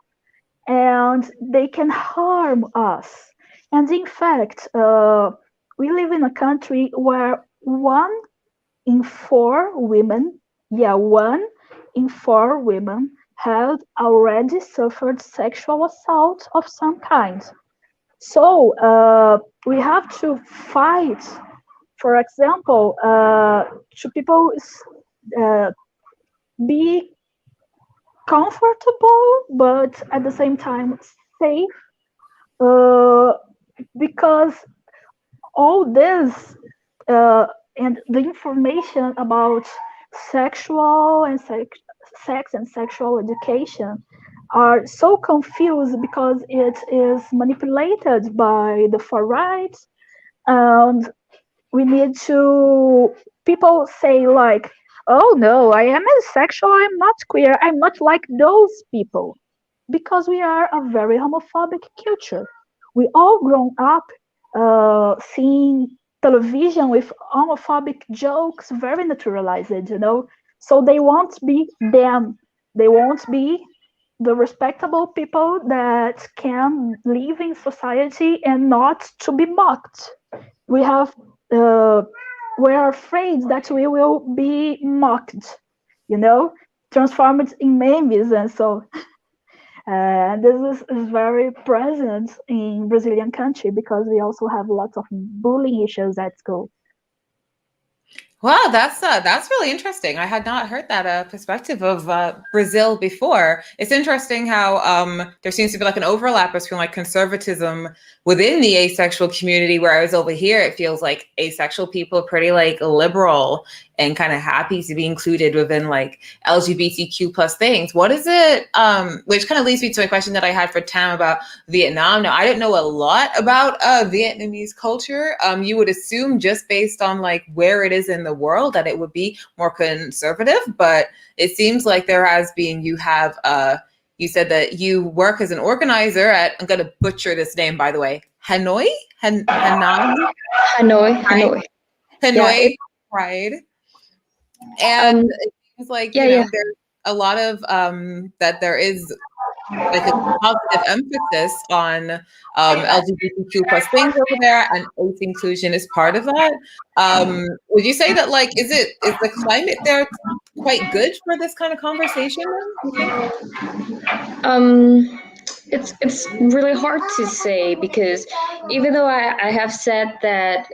[SPEAKER 4] and they can harm us. And in fact, we live in a country where 1 in 4 women, 1 in 4 women have already suffered sexual assault of some kind. So we have to fight, for example, to people be comfortable, but at the same time safe, because all this and the information about sexual and sex and sexual education are so confused because it is manipulated by the far right, and we need to, people say like, oh no, I am asexual, I'm not queer, I'm not like those people, because we are a very homophobic culture. We all grown up seeing television with homophobic jokes, very naturalized, so they won't be them. They won't be the respectable people that can live in society and not to be mocked. We're afraid that we will be mocked, transformed in memes, and so this is very present in Brazilian country because we also have lots of bullying issues at school.
[SPEAKER 2] Wow, that's really interesting. I had not heard that perspective of Brazil before. It's interesting how there seems to be like an overlap between like conservatism within the asexual community, whereas over here it feels like asexual people are pretty like liberal and kind of happy to be included within like LGBTQ plus things. What is it? Which kind of leads me to a question that I had for Tam about Vietnam. Now, I don't know a lot about Vietnamese culture. You would assume just based on like where it is in the world that it would be more conservative, but it seems like there has been, you said that you work as an organizer at, I'm going to butcher this name, by the way, Hanoi?
[SPEAKER 5] Hanoi.
[SPEAKER 2] Hanoi Pride. And it seems like, there's a lot of, that there is like a positive emphasis on LGBTQ plus things over there, and ace inclusion is part of that. Would you say that like, is the climate there quite good for this kind of conversation?
[SPEAKER 5] It's really hard to say, because even though I have said that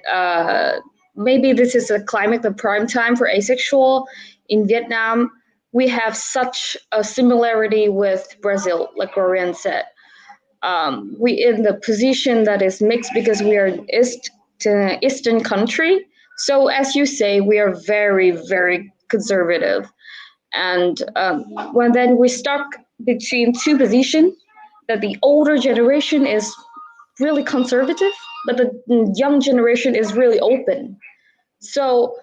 [SPEAKER 5] maybe this is a climate of prime time for asexual in Vietnam, we have such a similarity with Brazil, like Lórien said. We in the position that is mixed because we are an Eastern country. So as you say, we are very, very conservative. And when then we're stuck between two positions, that the older generation is really conservative, but the young generation is really open. So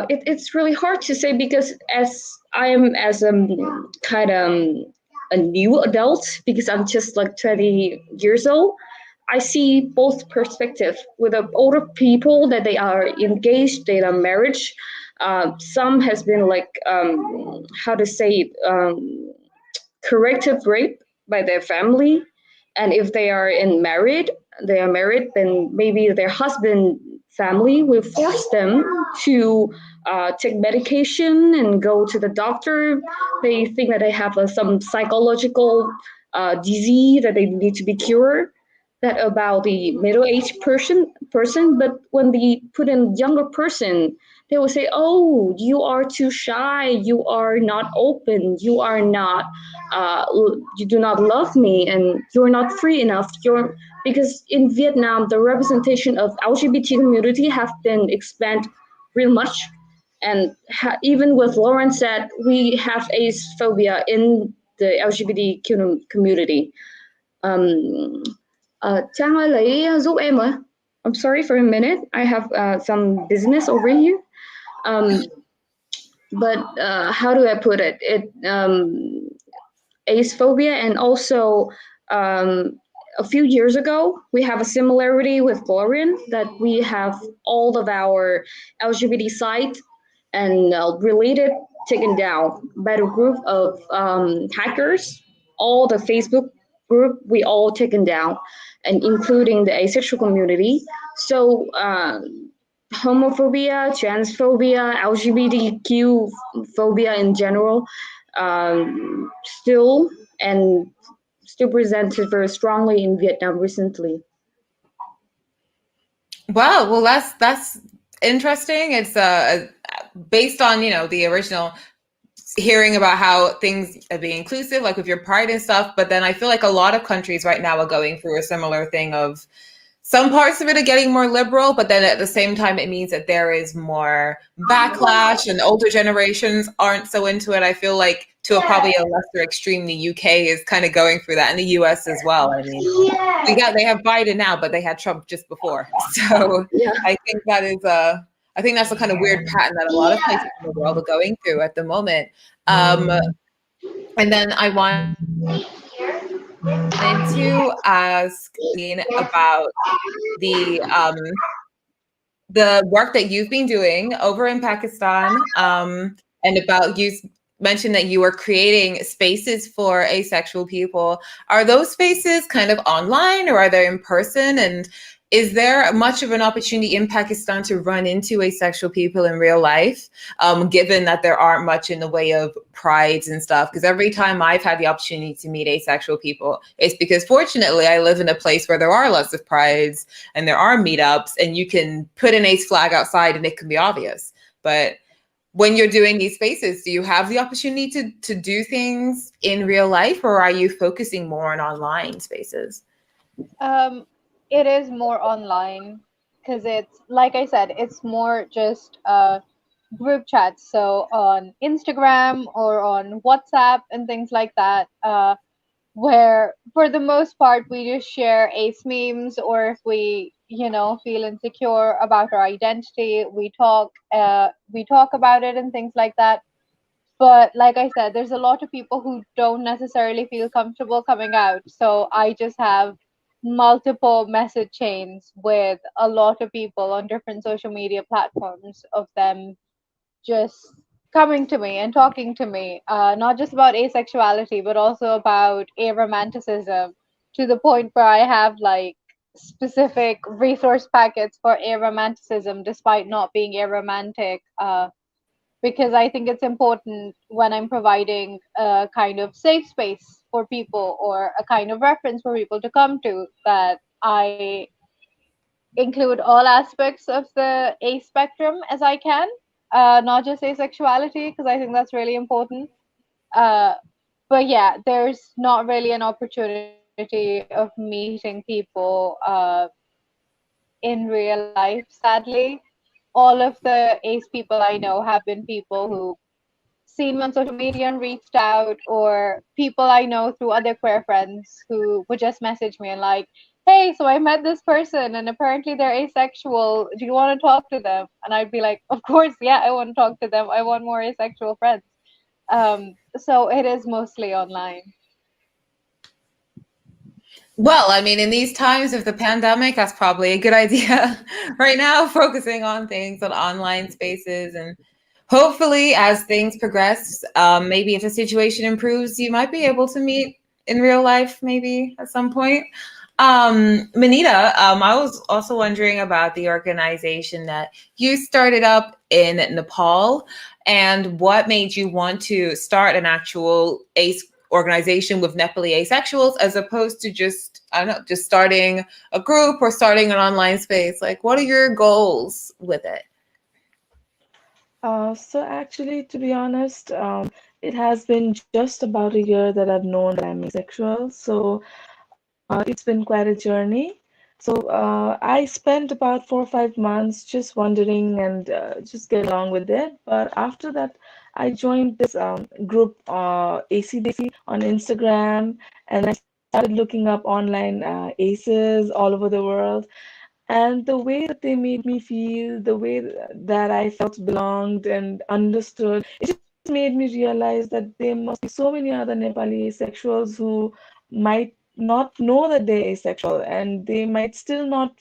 [SPEAKER 5] it's really hard to say, because as I am as a kind of a new adult, because I'm just like 20 years old, I see both perspectives. With the older people, that they are engaged, they are married. Some has been like corrective rape by their family, and if they are in married, they are married, then maybe their husband family will force them to take medication and go to the doctor. They think that they have some psychological disease that they need to be cured. That about the middle-aged person, but when they put in younger person, they will say, "Oh, you are too shy. You are not open. You are not. You do not love me, and you're not free enough. You're." Because in Vietnam, the representation of LGBT community have been expanded real much, and even with Lórien said, we have ace phobia in the LGBT community. Trang ơi lấy giúp em với. I'm sorry for a minute. I have some business over here. But how do I put it? Ace phobia, and also a few years ago, we have a similarity with Lórien that we have all of our LGBT site and related taken down by the group of hackers. All the Facebook group, we all taken down, and including the asexual community. So homophobia, transphobia, LGBTQ phobia in general, still presented very strongly in Vietnam recently.
[SPEAKER 2] Wow, well, that's interesting. It's based on, you know, the original hearing about how things are being inclusive, like with your pride and stuff. But then I feel like a lot of countries right now are going through a similar thing of some parts of it are getting more liberal, but then at the same time, it means that there is more backlash and older generations aren't so into it. I feel like to probably a lesser extreme, the UK is kind of going through that, and the US as well. I mean, they have Biden now, but they had Trump just before. So yeah. I think that is I think that's a kind of weird pattern that a lot of places in the world are going through at the moment. And then I wanted to ask about the work that you've been doing over in Pakistan, and about you mentioned that you were creating spaces for asexual people. Are those spaces kind of online, or are they in person? And is there much of an opportunity in Pakistan to run into asexual people in real life, given that there aren't much in the way of prides and stuff? Because every time I've had the opportunity to meet asexual people, it's because fortunately I live in a place where there are lots of prides and there are meetups, and you can put an ace flag outside and it can be obvious. But when you're doing these spaces, do you have the opportunity to do things in real life, or are you focusing more on online spaces?
[SPEAKER 6] It is more online, because it's, like I said, it's more just group chats. So on Instagram or on WhatsApp and things like that, where for the most part we just share ace memes, or if we, you know, feel insecure about our identity, we talk about it and things like that. But like I said, there's a lot of people who don't necessarily feel comfortable coming out. So I just have multiple message chains with a lot of people on different social media platforms of them just coming to me and talking to me, not just about asexuality, but also about aromanticism, to the point where I have like specific resource packets for aromanticism despite not being aromantic, because I think it's important when I'm providing a kind of safe space for people, or a kind of reference for people to come to, that I include all aspects of the ace spectrum as I can, not just asexuality, because I think that's really important. But yeah, there's not really an opportunity of meeting people in real life, sadly. All of the ace people I know have been people who seen me on social media and reached out, or people I know through other queer friends who would just message me and like, hey, so I met this person and apparently they're asexual. Do you want to talk to them? And I'd be like, of course, yeah, I want to talk to them. I want more asexual friends. So it is mostly online.
[SPEAKER 2] Well, I mean, in these times of the pandemic, that's probably a good idea right now, focusing on things on online spaces. And hopefully as things progress, maybe if the situation improves, you might be able to meet in real life, maybe at some point. Manita, I was also wondering about the organization that you started up in Nepal, and what made you want to start an actual ACE organization with Nepali Asexuals as opposed to just, I don't know, just starting a group or starting an online space? Like, what are your goals with it?
[SPEAKER 7] So actually, to be honest, it has been just about a year that I've known that I'm asexual. So it's been quite a journey. So I spent about 4 or 5 months just wondering and just getting along with it. But after that, I joined this group, ACDC, on Instagram, and I started looking up online ACEs all over the world. And the way that they made me feel, the way that I felt belonged and understood, it just made me realize that there must be so many other Nepali asexuals who might not know that they're asexual, and they might still not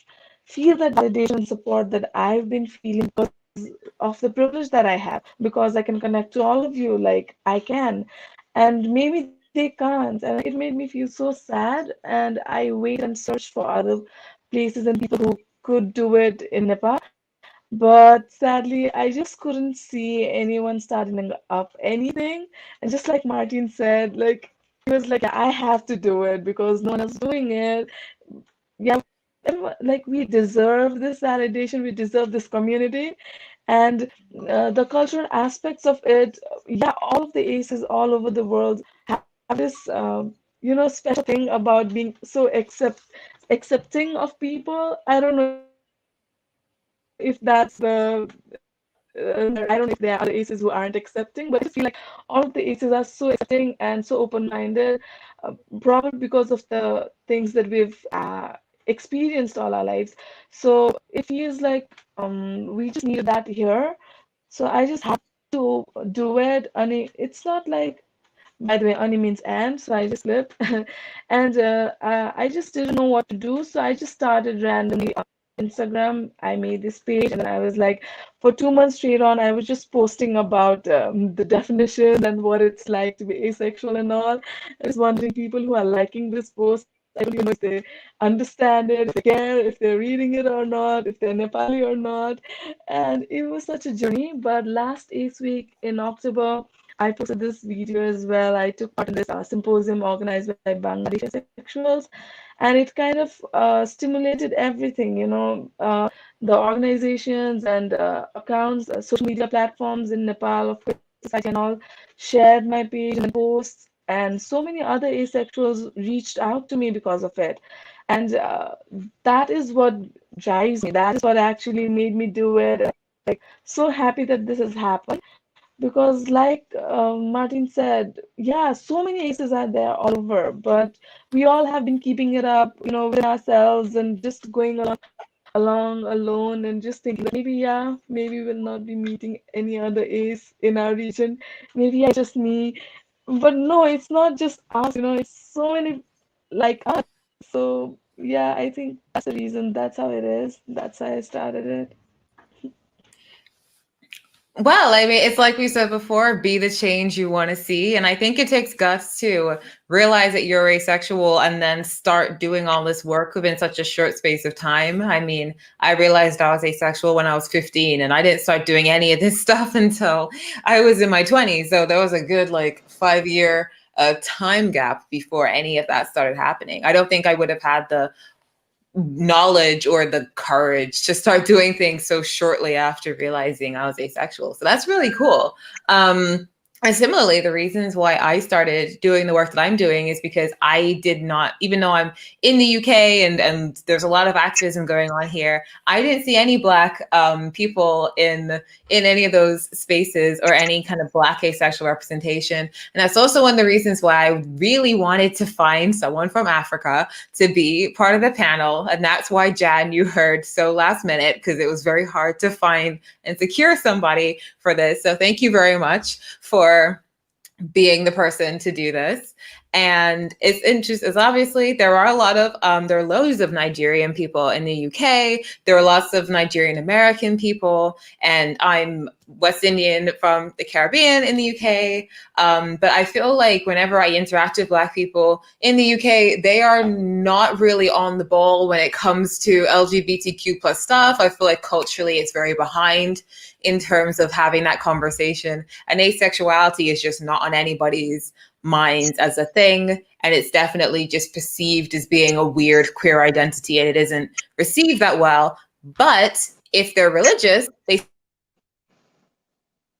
[SPEAKER 7] feel that validation and support that I've been feeling because of the privilege that I have, because I can connect to all of you like I can. And maybe they can't. And it made me feel so sad. And I wait and search for other places and people who could do it in Nepal. But sadly, I just couldn't see anyone starting up anything. And just like Martine said, like, he was like, I have to do it because no one else is doing it. Yeah, like, we deserve this validation, we deserve this community. And the cultural aspects of it, yeah, all of the aces all over the world have this, special thing about being so accepting of people. I don't know if that's the I don't know if there are other aces who aren't accepting, but I just feel like all of the aces are so accepting and so open-minded, probably because of the things that we've experienced all our lives. So it feels like we just needed that here. So I just had to do it. And it's not like, by the way, Ani means and, so I just slipped. And I just didn't know what to do, so I just started randomly on Instagram. I made this page, and then I was like, for 2 months straight on, I was just posting about the definition and what it's like to be asexual and all. I was wondering, people who are liking this post, I don't even know if they understand it, if they care, if they're reading it or not, if they're Nepali or not. And it was such a journey. But last ACE week in October, I posted this video as well. I took part in this symposium organized by Bangladesh Asexuals, and it kind of stimulated everything, the organizations and accounts, social media platforms in Nepal, of course, society and all, shared my page and posts, and so many other asexuals reached out to me because of it. And that is what drives me. That is what actually made me do it. And I'm like so happy that this has happened. Because, like Martin said, yeah, so many aces are there all over, but we all have been keeping it up, within ourselves and just going along alone and just thinking that maybe, yeah, maybe we'll not be meeting any other ace in our region. Maybe yeah, just me. But no, it's not just us, it's so many like us. So, yeah, I think that's the reason. That's how it is. That's how I started it.
[SPEAKER 2] Well, I mean, it's like we said before, be the change you want to see. And I think it takes guts to realize that you're asexual and then start doing all this work within such a short space of time. I mean, I realized I was asexual when I was 15, and I didn't start doing any of this stuff until I was in my 20s. So there was a good 5-year time gap before any of that started happening. I don't think I would have had the knowledge or the courage to start doing things so shortly after realizing I was asexual. So that's really cool. And similarly, the reasons why I started doing the work that I'm doing is because I did not, even though I'm in the UK and there's a lot of activism going on here, I didn't see any Black people in any of those spaces or any kind of Black asexual representation. And that's also one of the reasons why I really wanted to find someone from Africa to be part of the panel. And that's why, Jan, you heard so last minute, because it was very hard to find and secure somebody for this. So thank you very much for being the person to do this. And it's interesting, it's obviously there are a lot of, there are loads of Nigerian people in the UK. There are lots of Nigerian American people, and I'm West Indian from the Caribbean in the UK. But I feel like whenever I interact with Black people in the UK, they are not really on the ball when it comes to LGBTQ plus stuff. I feel like culturally it's very behind in terms of having that conversation. And asexuality is just not on anybody's minds as a thing, and it's definitely just perceived as being a weird queer identity, and it isn't received that well. But if they're religious, they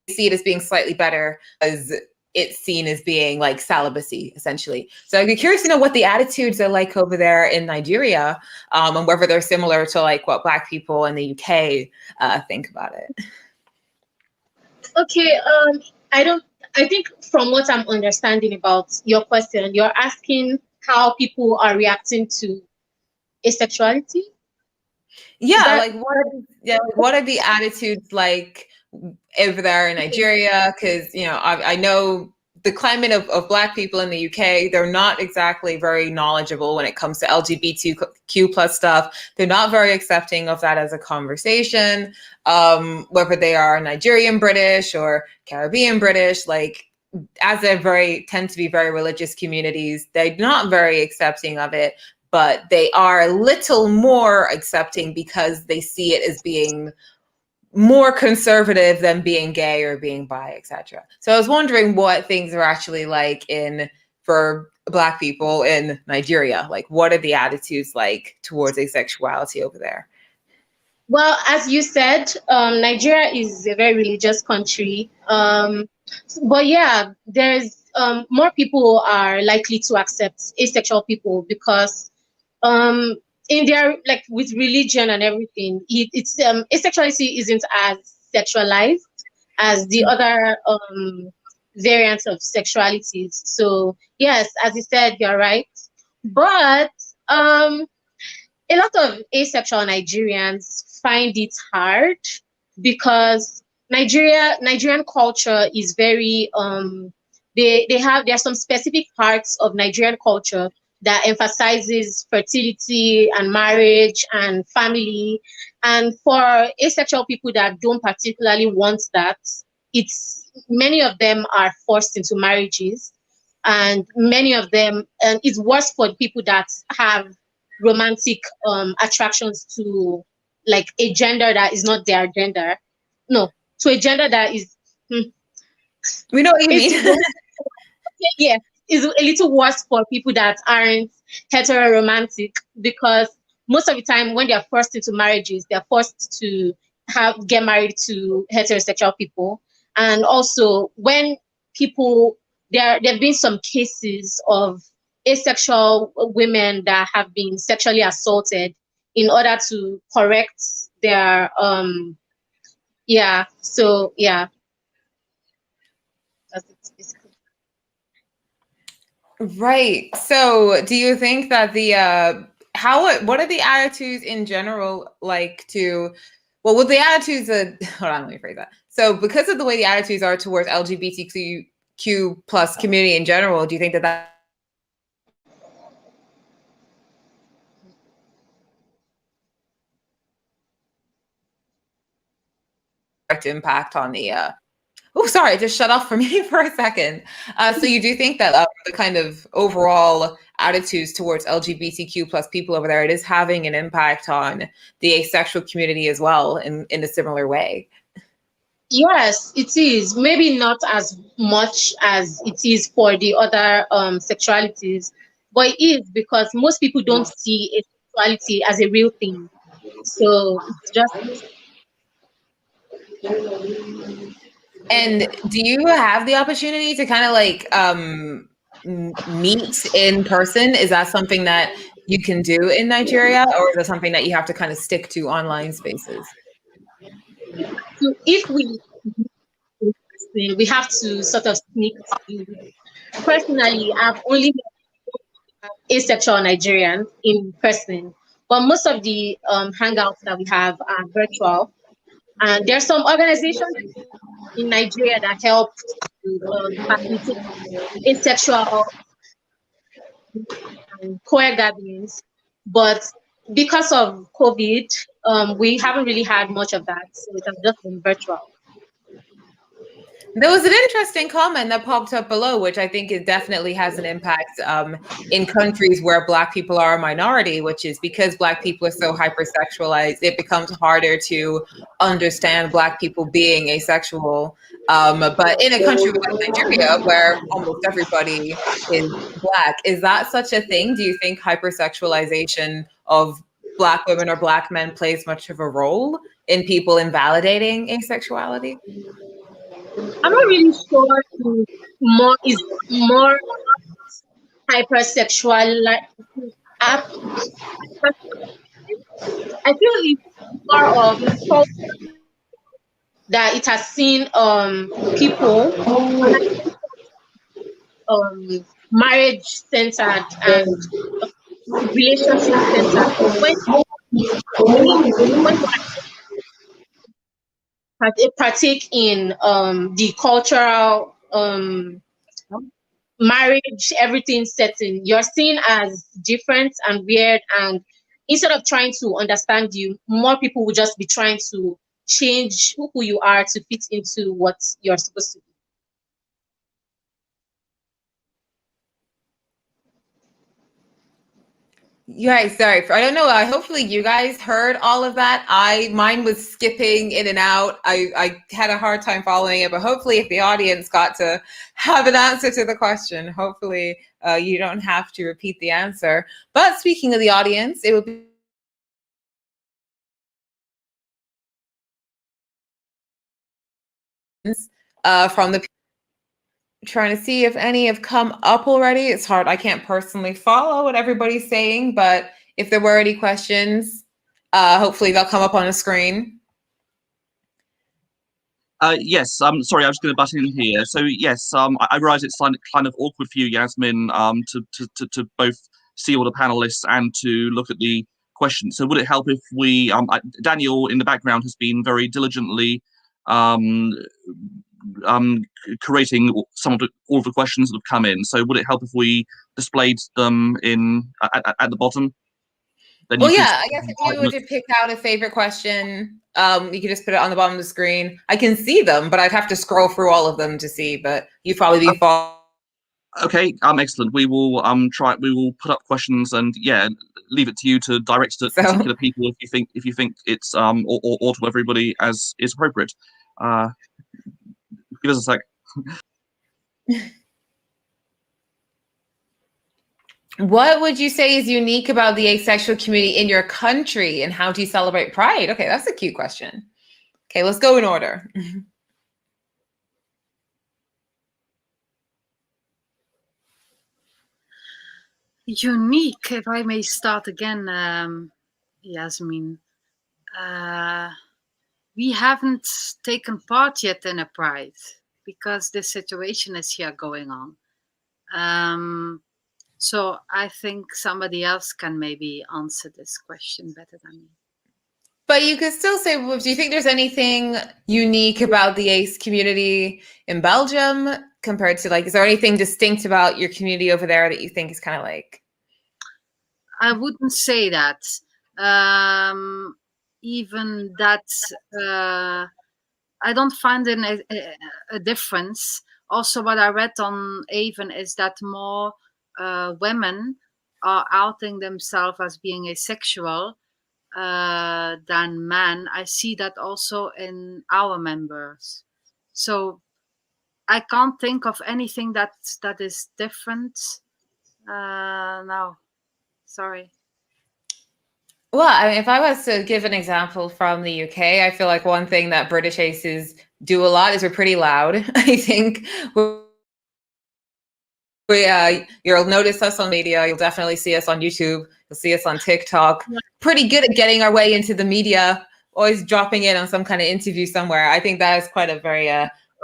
[SPEAKER 2] see it as being slightly better as it's seen as being like celibacy, essentially. So I'd be curious to know what the attitudes are like over there in Nigeria, and whether they're similar to like what Black people in the UK think about it.
[SPEAKER 8] Okay, I think from what I'm understanding about your question, you're asking how people are reacting to asexuality?
[SPEAKER 2] Yeah, like what are the attitudes like over there in Nigeria? Because, you know, I know the climate of Black people in the UK, they're not exactly very knowledgeable when it comes to LGBTQ plus stuff. They're not very accepting of that as a conversation, whether they are Nigerian British or Caribbean British, like, as they tend to be very religious communities, they're not very accepting of it, but they are a little more accepting because they see it as being more conservative than being gay or being bi, etc. So I was wondering what things are actually like for Black people in Nigeria. Like, what are the attitudes like towards asexuality over there?
[SPEAKER 8] Well, as you said, Nigeria is a very religious country. But yeah, there's more people are likely to accept asexual people because in their, like, with religion and everything, it's asexuality isn't as sexualized as the other variants of sexualities. So yes, as you said, you're right. But a lot of asexual Nigerians find it hard because Nigerian culture is very there are some specific parts of Nigerian culture that emphasizes fertility and marriage and family. And for asexual people that don't particularly want that, many of them are forced into marriages, and many of them, and it's worse for people that have romantic attractions to, like, a gender that is not their gender. No, to a gender that is.
[SPEAKER 2] We know what you mean.
[SPEAKER 8] Yeah, it's a little worse for people that aren't heteroromantic, because most of the time when they're forced into marriages, they're forced to get married to heterosexual people. And also when people, there have been some cases of asexual women that have been sexually assaulted in order to correct their so yeah, that's it basically.
[SPEAKER 2] Right. So do you think that what are the attitudes in general like with the attitudes hold on, let me phrase that. So because of the way the attitudes are towards LGBTQ plus community in general, do you think that direct impact on the oh, sorry, it just shut off for me for a second. So you do think that the kind of overall attitudes towards LGBTQ plus people over there, it is having an impact on the asexual community as well in a similar way?
[SPEAKER 8] Yes, it is. Maybe not as much as it is for the other sexualities, but it is, because most people don't see asexuality as a real thing. So it's just.
[SPEAKER 2] And do you have the opportunity to kind of like meet in person? Is that something that you can do in Nigeria, or is that something that you have to kind of stick to online spaces?
[SPEAKER 8] So if we have to sort of sneak in. Personally, I've only met asexual Nigerians in person, but most of the hangouts that we have are virtual. And there's some organizations in Nigeria that help to facilitate asexual and queer gatherings, but because of COVID, we haven't really had much of that, so it has just been virtual.
[SPEAKER 2] There was an interesting comment that popped up below, which I think it definitely has an impact in countries where Black people are a minority, which is because Black people are so hypersexualized, it becomes harder to understand Black people being asexual. But in a country like Nigeria, where almost everybody is Black, is that such a thing? Do you think hypersexualization of Black women or Black men plays much of a role in people invalidating asexuality?
[SPEAKER 8] I'm not really sure is more hypersexual. Like, I feel it's more of that it has seen people marriage centered and relationship centered. So when partake in the cultural marriage, everything setting, you're seen as different and weird, and instead of trying to understand you, more people will just be trying to change who you are to fit into what you're supposed to be.
[SPEAKER 2] Yeah, sorry. I don't know. Hopefully you guys heard all of that. Mine was skipping in and out. I had a hard time following it, but hopefully if the audience got to have an answer to the question, hopefully you don't have to repeat the answer. But speaking of the audience, it would be from the trying to see if any have come up already. It's hard. I can't personally follow what everybody's saying, but if there were any questions, hopefully they'll come up on the screen.
[SPEAKER 1] Yes, sorry, I was going to butt in here. So yes, I realise it's kind of awkward for you, Yasmin, to both see all the panelists and to look at the questions. So would it help if we, Daniel in the background has been very diligently creating all of the questions that have come in. So would it help if we displayed them at the bottom? Then
[SPEAKER 2] well, yeah, I guess if you were to pick out a favorite question, you could just put it on the bottom of the screen. I can see them, but I'd have to scroll through all of them to see, but you'd probably be
[SPEAKER 1] Okay, excellent. We will we will put up questions and yeah, leave it to you to direct it to particular people if you think it's or to everybody as is appropriate. Give us a sec.
[SPEAKER 2] What would you say is unique about the asexual community in your country, and how do you celebrate Pride? Okay, that's a cute question. Okay, let's go in order.
[SPEAKER 3] Unique, if I may start again, Yasmin. We haven't taken part yet in a Pride because this situation is here going on. So I think somebody else can maybe answer this question better than me.
[SPEAKER 2] But you could still say, do you think there's anything unique about the ace community in Belgium compared to, like, is there anything distinct about your community over there that you think is kind of like?
[SPEAKER 3] I wouldn't say that. Even that, I don't find a difference. Also, what I read on Avon is that more women are outing themselves as being asexual than men. I see that also in our members. So I can't think of anything that is different. No, sorry.
[SPEAKER 2] Well, I mean, if I was to give an example from the UK, I feel like one thing that British aces do a lot is we're pretty loud. I think you'll notice us on media. You'll definitely see us on YouTube. You'll see us on TikTok. Pretty good at getting our way into the media, always dropping in on some kind of interview somewhere. I think that is quite a very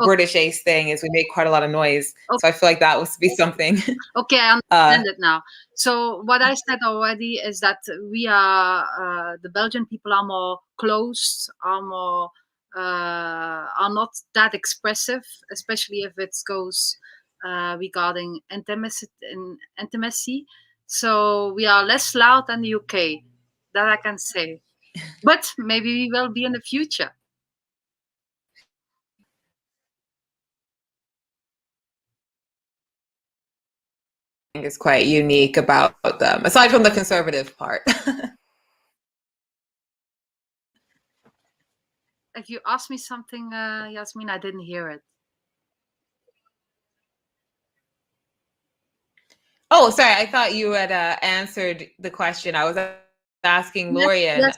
[SPEAKER 2] British ace thing, is we make quite a lot of noise. So I feel like that would be something.
[SPEAKER 3] Okay, I understand it now. So what I said already is that we are, the Belgian people are more closed, are more, are not that expressive, especially if it goes regarding intimacy. So we are less loud than the UK. That I can say. But maybe we will be in the future.
[SPEAKER 2] Is quite unique about them, aside from the conservative part.
[SPEAKER 3] If you ask me something, Yasmin, I didn't hear it.
[SPEAKER 2] Oh, sorry. I thought you had answered the question. I was asking Lórien,
[SPEAKER 3] yes.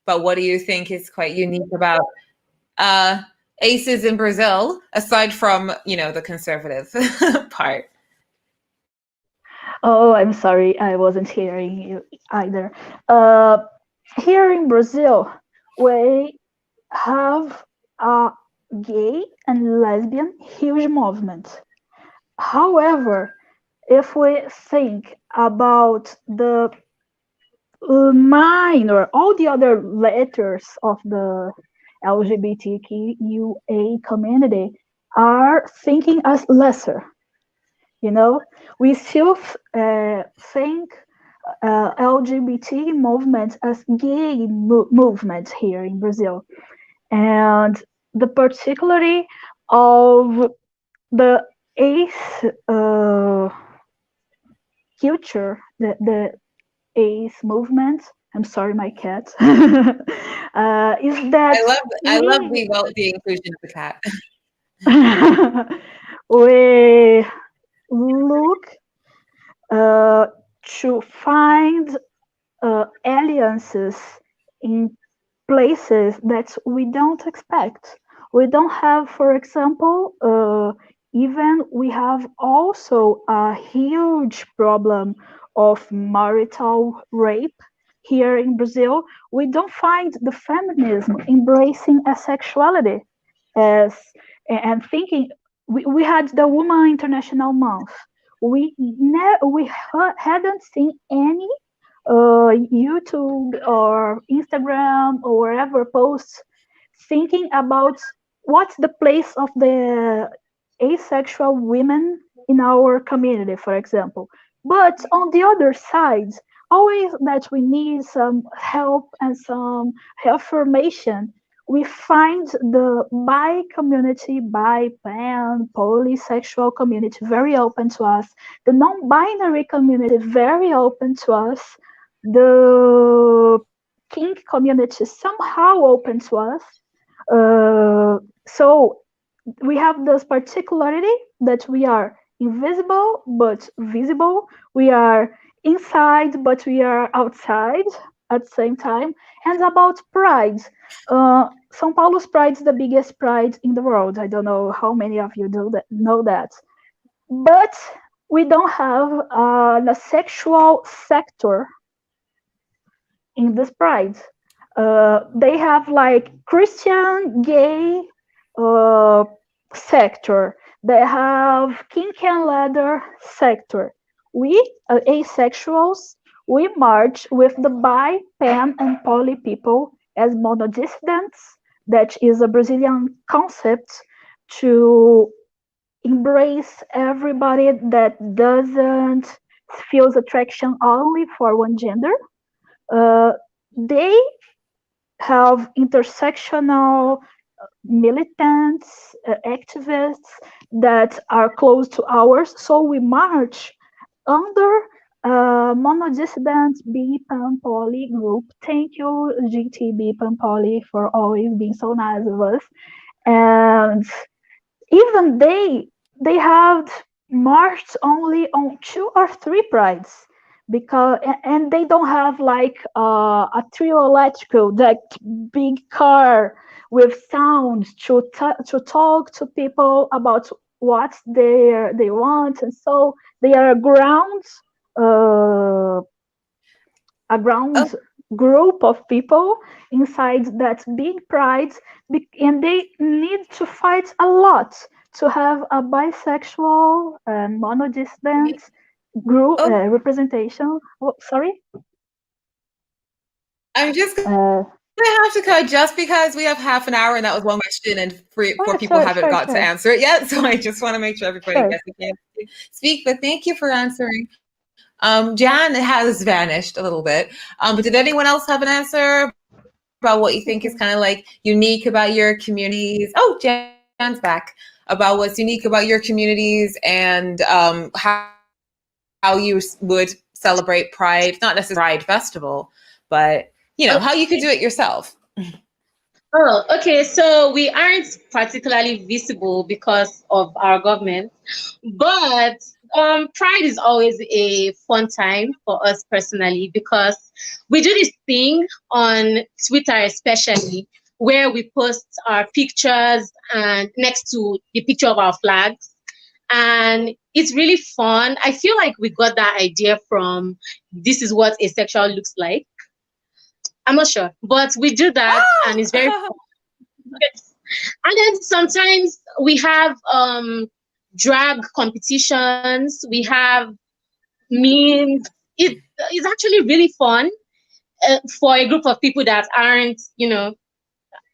[SPEAKER 2] but what do you think is quite unique about ACEs in Brazil, aside from, you know, the conservative part?
[SPEAKER 4] Oh, I'm sorry, I wasn't hearing you either. Here in Brazil, we have a gay and lesbian huge movement. However, if we think about the minor, all the other letters of the LGBTQIA community are thinking as lesser. You know, we still think LGBT movements as gay movements here in Brazil, and the particularity of the ace culture, the ace movement. I'm sorry, my cat. Is that
[SPEAKER 2] I love the inclusion of the cat.
[SPEAKER 4] We look to find alliances in places that we don't expect. We don't have, for example, even we have also a huge problem of marital rape here in Brazil. We don't find the feminism embracing asexuality as and thinking. We had the Woman International Month. We hadn't seen any YouTube or Instagram or wherever posts thinking about what's the place of the asexual women in our community, for example. But on the other side, always that we need some help and some affirmation, we find the bi community, bi, pan, polysexual community very open to us, the non-binary community very open to us, the kink community somehow open to us. So we have this particularity that we are invisible but visible. We are inside but we are outside at the same time. And about pride, São Paulo's pride is the biggest pride in the world. I don't know how many of you know that. But we don't have a sexual sector in this pride. They have like Christian, gay sector. They have kink and leather sector. We, asexuals, we march with the bi, pan, and poly people as monodissidents. That is a Brazilian concept to embrace everybody that doesn't feels attraction only for one gender. They have intersectional militants, activists that are close to ours. So we march under monodissident B-Pan Poly group. Thank you, GT B-Pan Poly, for always being so nice with us. And even they have marched only on 2 or 3 prides, because and they don't have like a trio electrical, that big car with sounds to talk to people about what they want. And so they are a ground group of people inside that big pride, and they need to fight a lot to have a bisexual and monodissident group representation. Oh, sorry.
[SPEAKER 2] I'm just going I have to cut just because we have half an hour and that was one question and four people haven't got to answer it yet. So I just want to make sure everybody gets a chance to speak. But thank you for answering. Jan has vanished a little bit. But did anyone else have an answer about what you think is kind of like unique about your communities? Oh, Jan's back. About what's unique about your communities and how you would celebrate Pride, not necessarily Pride Festival, but you know, how you could do it yourself.
[SPEAKER 8] Oh, okay. So we aren't particularly visible because of our government, but Pride is always a fun time for us personally because we do this thing on Twitter, especially where we post our pictures and next to the picture of our flags. And it's really fun. I feel like we got that idea from This Is What Asexual Looks Like. I'm not sure, but we do that and it's very fun. And then sometimes we have drag competitions, we have memes. It's actually really fun for a group of people that aren't,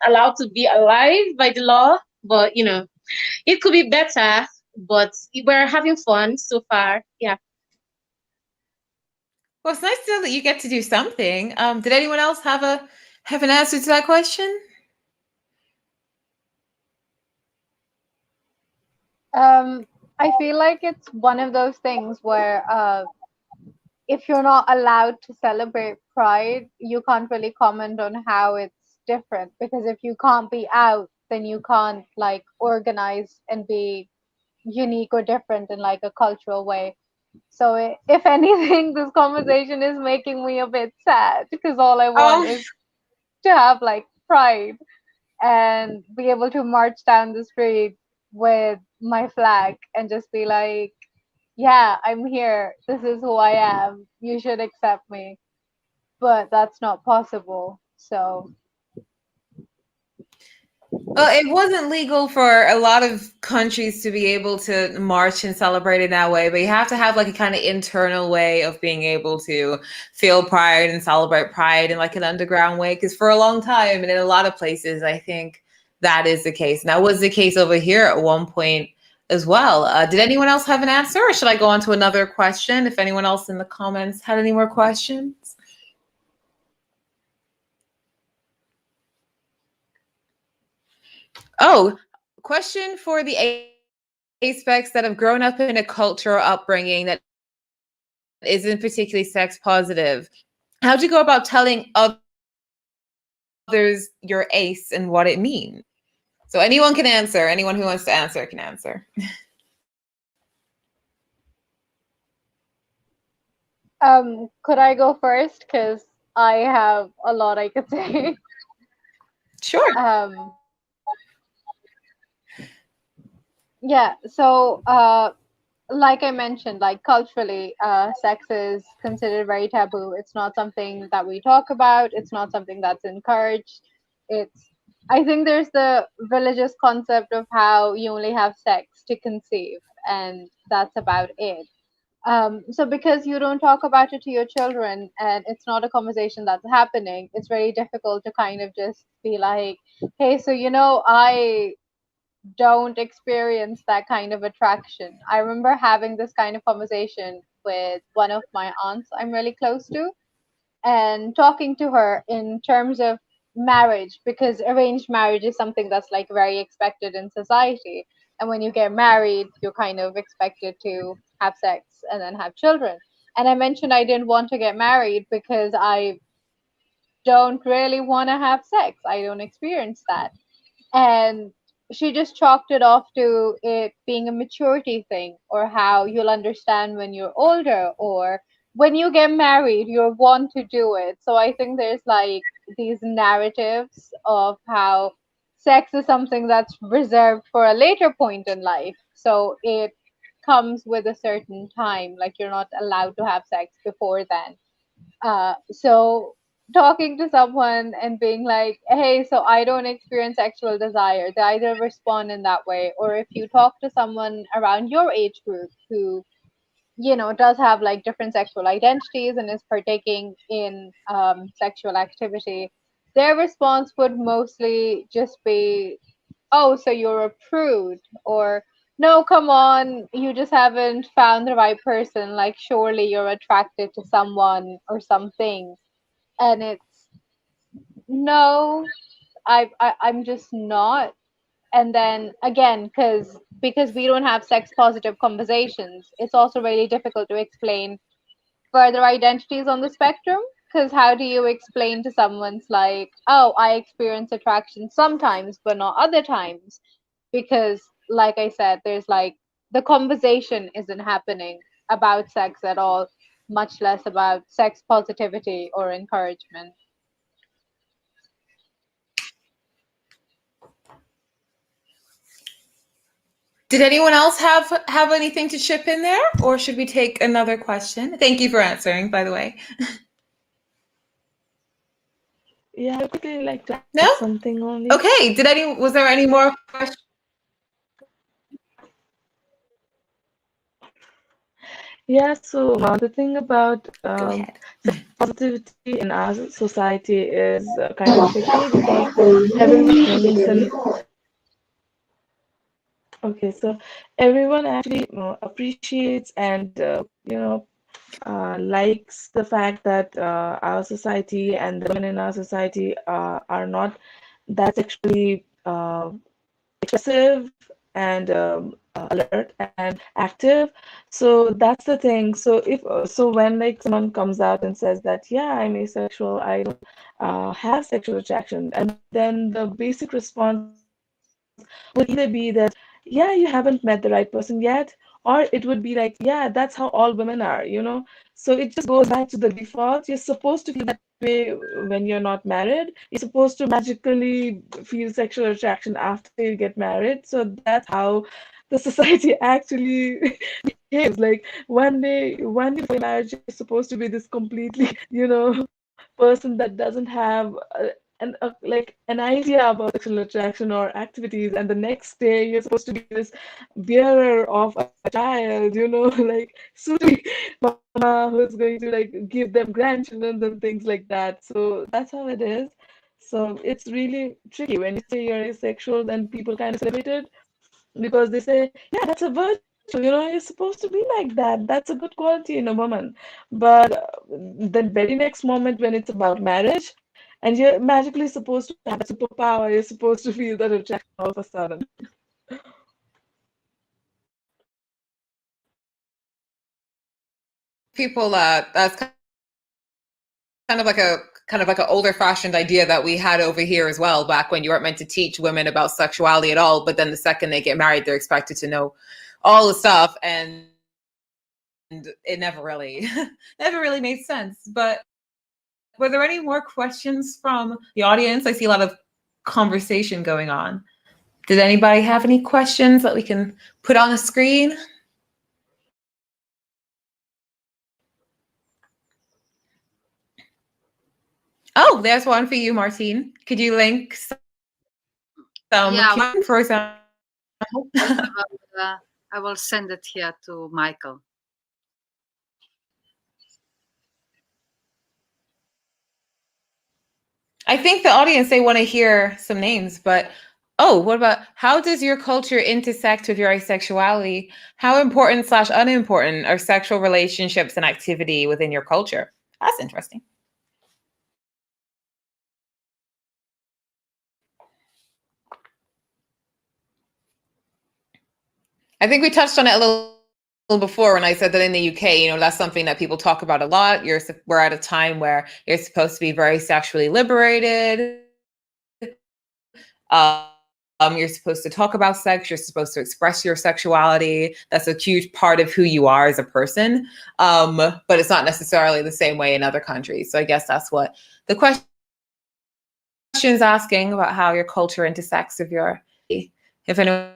[SPEAKER 8] allowed to be alive by the law. But, it could be better, but we're having fun so far. Yeah.
[SPEAKER 2] Well, it's nice to know that you get to do something. Did anyone else have an answer to that question?
[SPEAKER 6] I feel like it's one of those things where if you're not allowed to celebrate Pride, you can't really comment on how it's different, because if you can't be out, then you can't like organize and be unique or different in like a cultural way. So if anything, this conversation is making me a bit sad because all I want is to have like Pride and be able to march down the street with my flag and just be like, yeah, I'm here. This is who I am. You should accept me. But that's not possible. So.
[SPEAKER 2] Well, it wasn't legal for a lot of countries to be able to march and celebrate in that way, but you have to have like a kind of internal way of being able to feel pride and celebrate pride in like an underground way. Because for a long time and in a lot of places, I think that is the case. And that was the case over here at one point as well. Did anyone else have an answer, or should I go on to another question? If anyone else in the comments had any more questions? Oh, question for the aspects that have grown up in a culture or upbringing that isn't particularly sex positive. How do you go about telling others your ace and what it means? So anyone can answer. Anyone who wants to answer can answer.
[SPEAKER 6] Could I go first? Because I have a lot I could say.
[SPEAKER 2] Sure.
[SPEAKER 6] Yeah, so like I mentioned, like culturally, sex is considered very taboo. It's not something that we talk about. It's not something that's encouraged. I think there's the religious concept of how you only have sex to conceive, and that's about it. So because you don't talk about it to your children and it's not a conversation that's happening, it's very difficult to kind of just be like, hey, so I don't experience that kind of attraction. I remember having this kind of conversation with one of my aunts I'm really close to and talking to her in terms of marriage, because arranged marriage is something that's like very expected in society. And when you get married, you're kind of expected to have sex and then have children. And I mentioned I didn't want to get married because I don't really want to have sex. I don't experience that. And she just chalked it off to it being a maturity thing, or how you'll understand when you're older, or when you get married, you'll want to do it. So I think there's like these narratives of how sex is something that's reserved for a later point in life. So it comes with a certain time, like you're not allowed to have sex before then. So talking to someone and being like, hey, so I don't experience sexual desire, they either respond in that way, or if you talk to someone around your age group who does have like different sexual identities and is partaking in sexual activity, their response would mostly just be, oh, so you're a prude, or no, come on, you just haven't found the right person. Like, surely you're attracted to someone or something. And it's, no, I'm just not. And then again, because we don't have sex positive conversations, it's also really difficult to explain further identities on the spectrum. Because how do you explain to someone's like, oh, I experience attraction sometimes but not other times? Because like I said, there's like, the conversation isn't happening about sex at all, much less about sex positivity or encouragement.
[SPEAKER 2] Did anyone else have anything to chip in there, or should we take another question? Thank you for answering, by the way.
[SPEAKER 7] Yeah, I would quickly like to
[SPEAKER 2] No?
[SPEAKER 7] add something only.
[SPEAKER 2] Okay. Was there any more questions?
[SPEAKER 7] Yeah, so the thing about
[SPEAKER 2] Go ahead.
[SPEAKER 7] positivity in our society is kind of tricky because everyone thinks and okay, so everyone actually appreciates and likes the fact that our society and the women in our society are not that sexually expressive and alert and active. So that's the thing. So if so when like someone comes out and says that, yeah, I'm asexual, I don't have sexual attraction, and then the basic response would either be that, yeah, you haven't met the right person yet, or it would be like, yeah, that's how all women are. So it just goes back to the default. You're supposed to feel that way when you're not married. You're supposed to magically feel sexual attraction after you get married. So that's how the society actually behaves. Like one day before marriage, you're supposed to be this completely, person that doesn't have like an idea about sexual attraction or activities, and the next day you're supposed to be this bearer of a child, like soon mama who's going to like give them grandchildren and things like that. So that's how it is. So it's really tricky when you say you're asexual, then people kind of celebrate it because they say, yeah, that's a virtue. You're supposed to be like that. That's a good quality in a woman. But the very next moment when it's about marriage, and you're magically supposed to have a superpower, you're supposed to feel that attraction all of a sudden.
[SPEAKER 2] People, that's kind of like an older fashioned idea that we had over here as well, back when you weren't meant to teach women about sexuality at all, but then the second they get married, they're expected to know all the stuff, and it never really made sense. But were there any more questions from the audience? I see a lot of conversation going on. Did anybody have any questions that we can put on the screen? Oh, there's one for you, Martine. Could you link some for example?
[SPEAKER 3] I will send it here to Michael.
[SPEAKER 2] I think the audience, they want to hear some names, but what about, how does your culture intersect with your asexuality? How important / unimportant are sexual relationships and activity within your culture? That's interesting. I think we touched on it a little before when I said that in the UK, that's something that people talk about a lot. We're at a time where you're supposed to be very sexually liberated. You're supposed to talk about sex. You're supposed to express your sexuality. That's a huge part of who you are as a person. But it's not necessarily the same way in other countries. So I guess that's what the question is asking, about how your culture intersects with your, if anyone.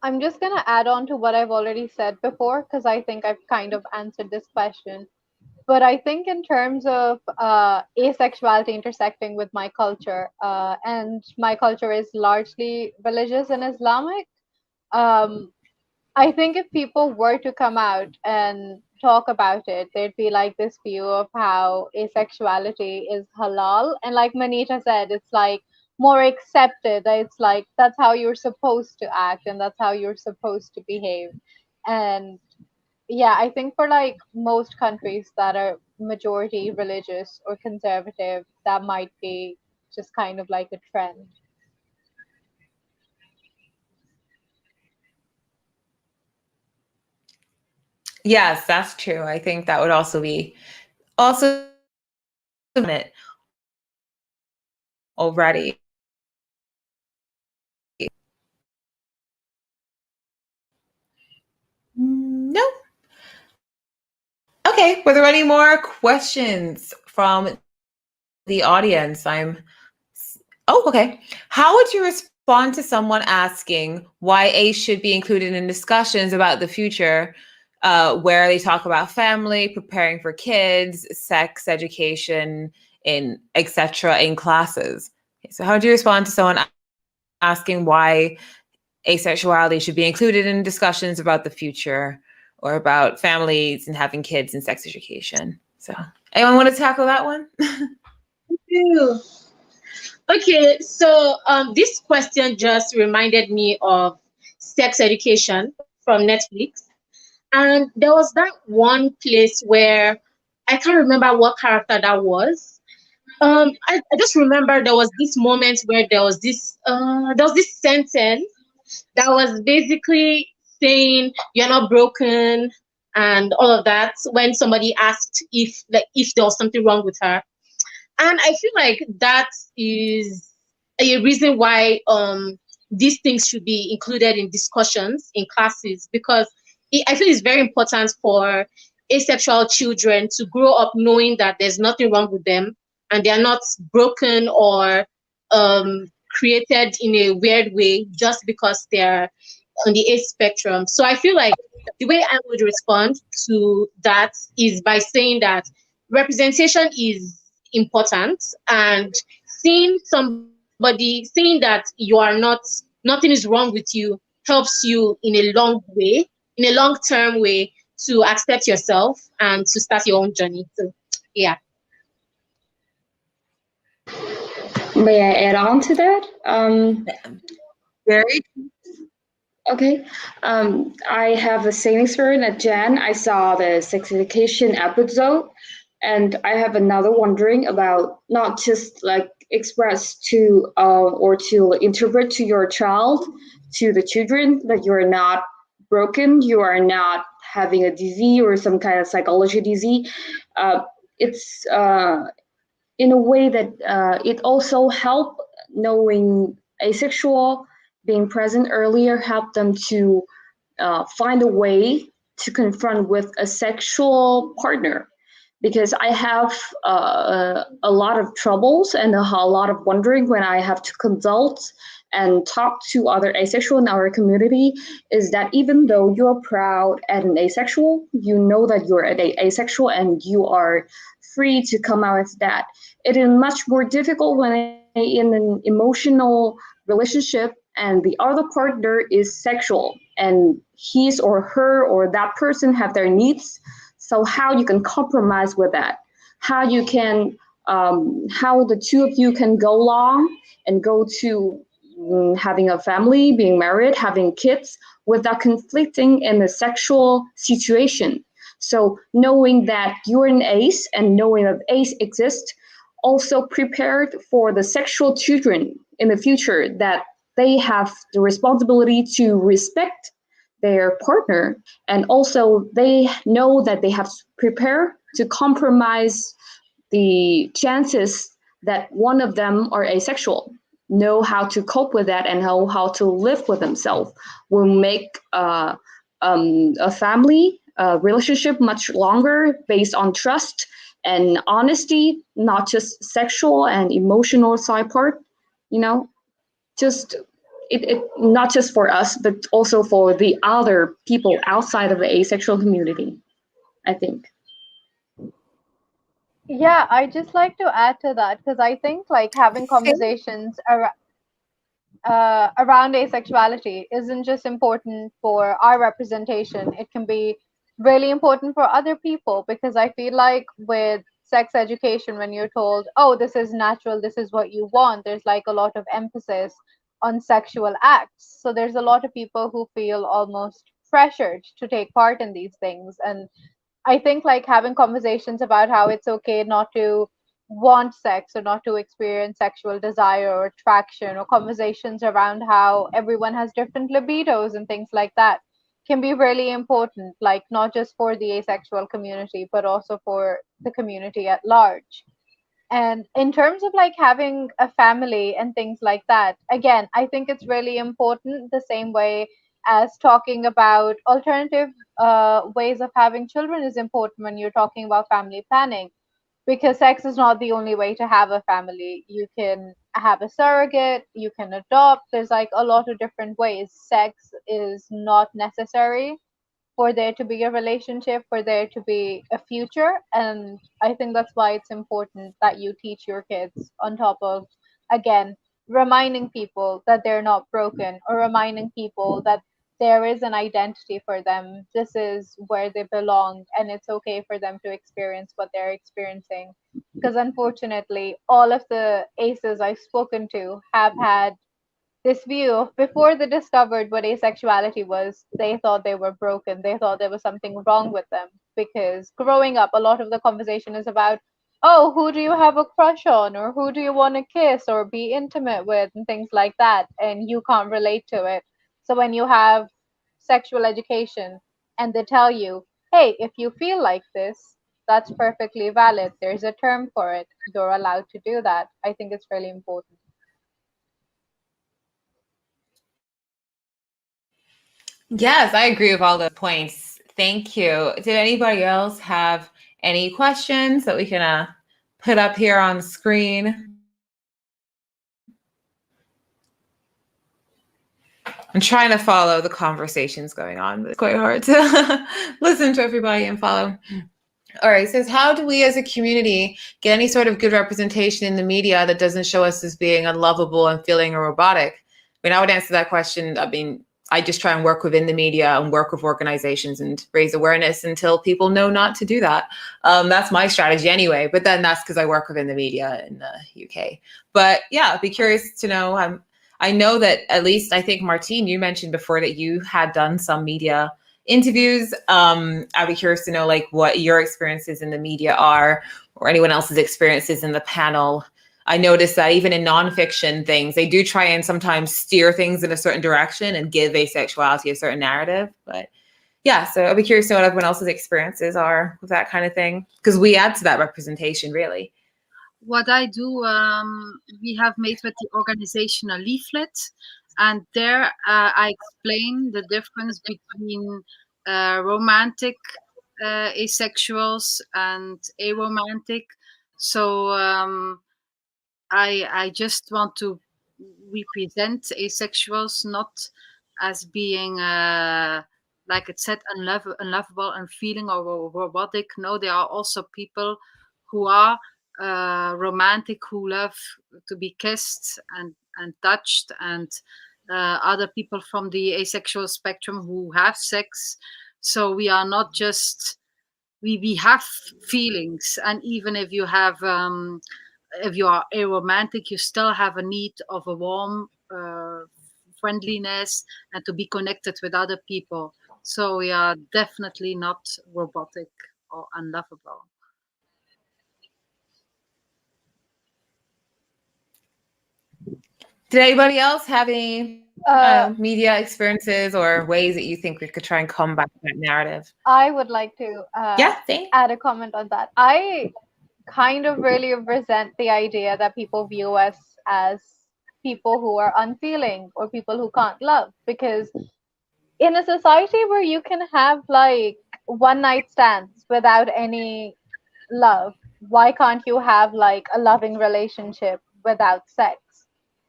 [SPEAKER 6] I'm just going to add on to what I've already said before, because I think I've kind of answered this question. But I think in terms of asexuality intersecting with my culture, and my culture is largely religious and Islamic, I think if people were to come out and talk about it, there'd be like this view of how asexuality is halal. And like Manita said, it's like more accepted. It's like that's how you're supposed to act and that's how you're supposed to behave. And yeah, I think for like most countries that are majority religious or conservative, that might be just kind of like a trend.
[SPEAKER 2] Yes, that's true. I think that would also be it already. No. Okay, were there any more questions from the audience? Oh, okay. How would you respond to someone asking why ACE should be included in discussions about the future, where they talk about family, preparing for kids, sex education, etc. in classes? Okay, so how would you respond to someone asking why asexuality should be included in discussions about the future or about families and having kids and sex education? So anyone want to tackle that one?
[SPEAKER 8] Okay, so this question just reminded me of sex education from Netflix. And there was that one place where I can't remember what character that was. I just remember there was this moment where there was this sentence that was basically saying you're not broken and all of that when somebody asked if there was something wrong with her. And I feel like that is a reason why these things should be included in discussions in classes, because I feel it's very important for asexual children to grow up knowing that there's nothing wrong with them and they are not broken or created in a weird way just because they're on the ace spectrum. So I feel like the way I would respond to that is by saying that representation is important, and seeing that you are not, nothing is wrong with you, helps you in a long-term way to accept yourself and to start your own journey. So yeah.
[SPEAKER 5] May I add on to that?
[SPEAKER 2] Very.
[SPEAKER 5] Okay. I have the same experience as Jen. I saw the sex education episode, and I have another wondering about not just like express to or to interpret to your child, to the children, that you are not broken, you are not having a disease or some kind of psychology disease. It's in a way that it also help knowing asexual, being present earlier, help them to find a way to confront with a sexual partner. Because I have a lot of troubles and a lot of wondering when I have to consult and talk to other asexual in our community, is that even though you're proud as an asexual, you know that you're an asexual and you are free to come out as that. It is much more difficult when in an emotional relationship and the other partner is sexual and his or her or that person have their needs. So how you can compromise with that, how you can, how the two of you can go along and go to having a family, being married, having kids without conflicting in a sexual situation. So knowing that you're an ace and knowing that ace exists, also prepared for the sexual children in the future, that they have the responsibility to respect their partner, and also they know that they have to prepare to compromise the chances that one of them are asexual, know how to cope with that and know how to live with themselves, will make a family relationship much longer based on trust and honesty, not just sexual and emotional side part, you know, just it not just for us, but also for the other people outside of the asexual community, I think.
[SPEAKER 6] Yeah, I just like to add to that because I think like having conversations around around asexuality isn't just important for our representation. It can be really important for other people, because I feel like with sex education, when you're told, oh, this is natural, this is what you want, there's like a lot of emphasis on sexual acts. So there's a lot of people who feel almost pressured to take part in these things. And I think like having conversations about how it's okay not to want sex or not to experience sexual desire or attraction, or conversations around how everyone has different libidos and things like that, can be really important, like not just for the asexual community, but also for the community at large. And in terms of like having a family and things like that, again, I think it's really important, the same way as talking about alternative ways of having children is important when you're talking about family planning, because sex is not the only way to have a family. You can have a surrogate, you can adopt. There's like a lot of different ways. Sex is not necessary for there to be a relationship, for there to be a future. And I think that's why it's important that you teach your kids, on top of, again, reminding people that they're not broken, or reminding people that there is an identity for them. This is where they belong, and it's okay for them to experience what they're experiencing. Because unfortunately, all of the ACEs I've spoken to have had this view of, before they discovered what asexuality was, they thought they were broken. They thought there was something wrong with them. Because growing up, a lot of the conversation is about, oh, who do you have a crush on, or who do you want to kiss or be intimate with, and things like that. And you can't relate to it. So when you have sexual education and they tell you, hey, if you feel like this, that's perfectly valid. There's a term for it. You're allowed to do that. I think it's really important.
[SPEAKER 2] Yes, I agree with all the points. Thank you. Did anybody else have any questions that we can put up here on the screen? I'm trying to follow the conversations going on, but it's quite hard to listen to everybody and follow. All right, it says, how do we as a community get any sort of good representation in the media that doesn't show us as being unlovable and feeling robotic? I mean, I would answer that question. I mean, I just try and work within the media and work with organizations and raise awareness until people know not to do that. That's my strategy anyway, but then that's because I work within the media in the UK. But yeah, I'd be curious to know. I know that, at least I think, Martine, you mentioned before that you had done some media interviews. I'd be curious to know like what your experiences in the media are, or anyone else's experiences in the panel. I noticed that even in nonfiction things, they do try and sometimes steer things in a certain direction and give asexuality a certain narrative. But yeah, so I'd be curious to know what everyone else's experiences are with that kind of thing, because we add to that representation, really.
[SPEAKER 3] What I do, we have made with the organization a leaflet, and there I explain the difference between romantic asexuals and aromantic. So I just want to represent asexuals not as being like it said, unlovable and feeling or robotic. No, there are also people who are romantic, who love to be kissed and touched, and other people from the asexual spectrum who have sex. So we are not just, we have feelings, and even if you have if you are aromantic, you still have a need of a warm friendliness and to be connected with other people. So we are definitely not robotic or unlovable.
[SPEAKER 2] Did anybody else have any media experiences or ways that you think we could try and combat that narrative?
[SPEAKER 6] I would like to add a comment on that. I kind of really resent the idea that people view us as people who are unfeeling or people who can't love, because in a society where you can have like one night stands without any love, why can't you have like a loving relationship without sex?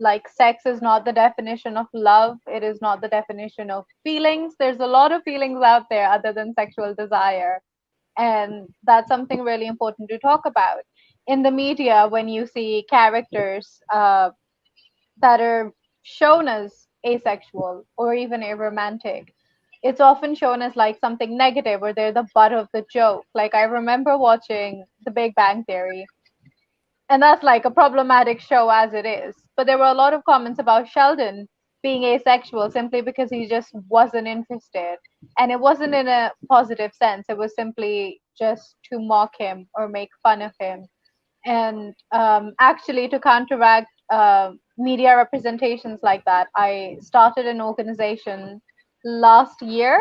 [SPEAKER 6] Like, sex is not the definition of love, it is not the definition of feelings. There's a lot of feelings out there other than sexual desire, and that's something really important to talk about. In the media, when you see characters that are shown as asexual or even aromantic, it's often shown as like something negative, or they're the butt of the joke. Like I remember watching The Big Bang Theory, and that's like a problematic show as it is. But there were a lot of comments about Sheldon being asexual simply because he just wasn't interested. And it wasn't in a positive sense, it was simply just to mock him or make fun of him. And actually, to counteract media representations like that, I started an organization last year.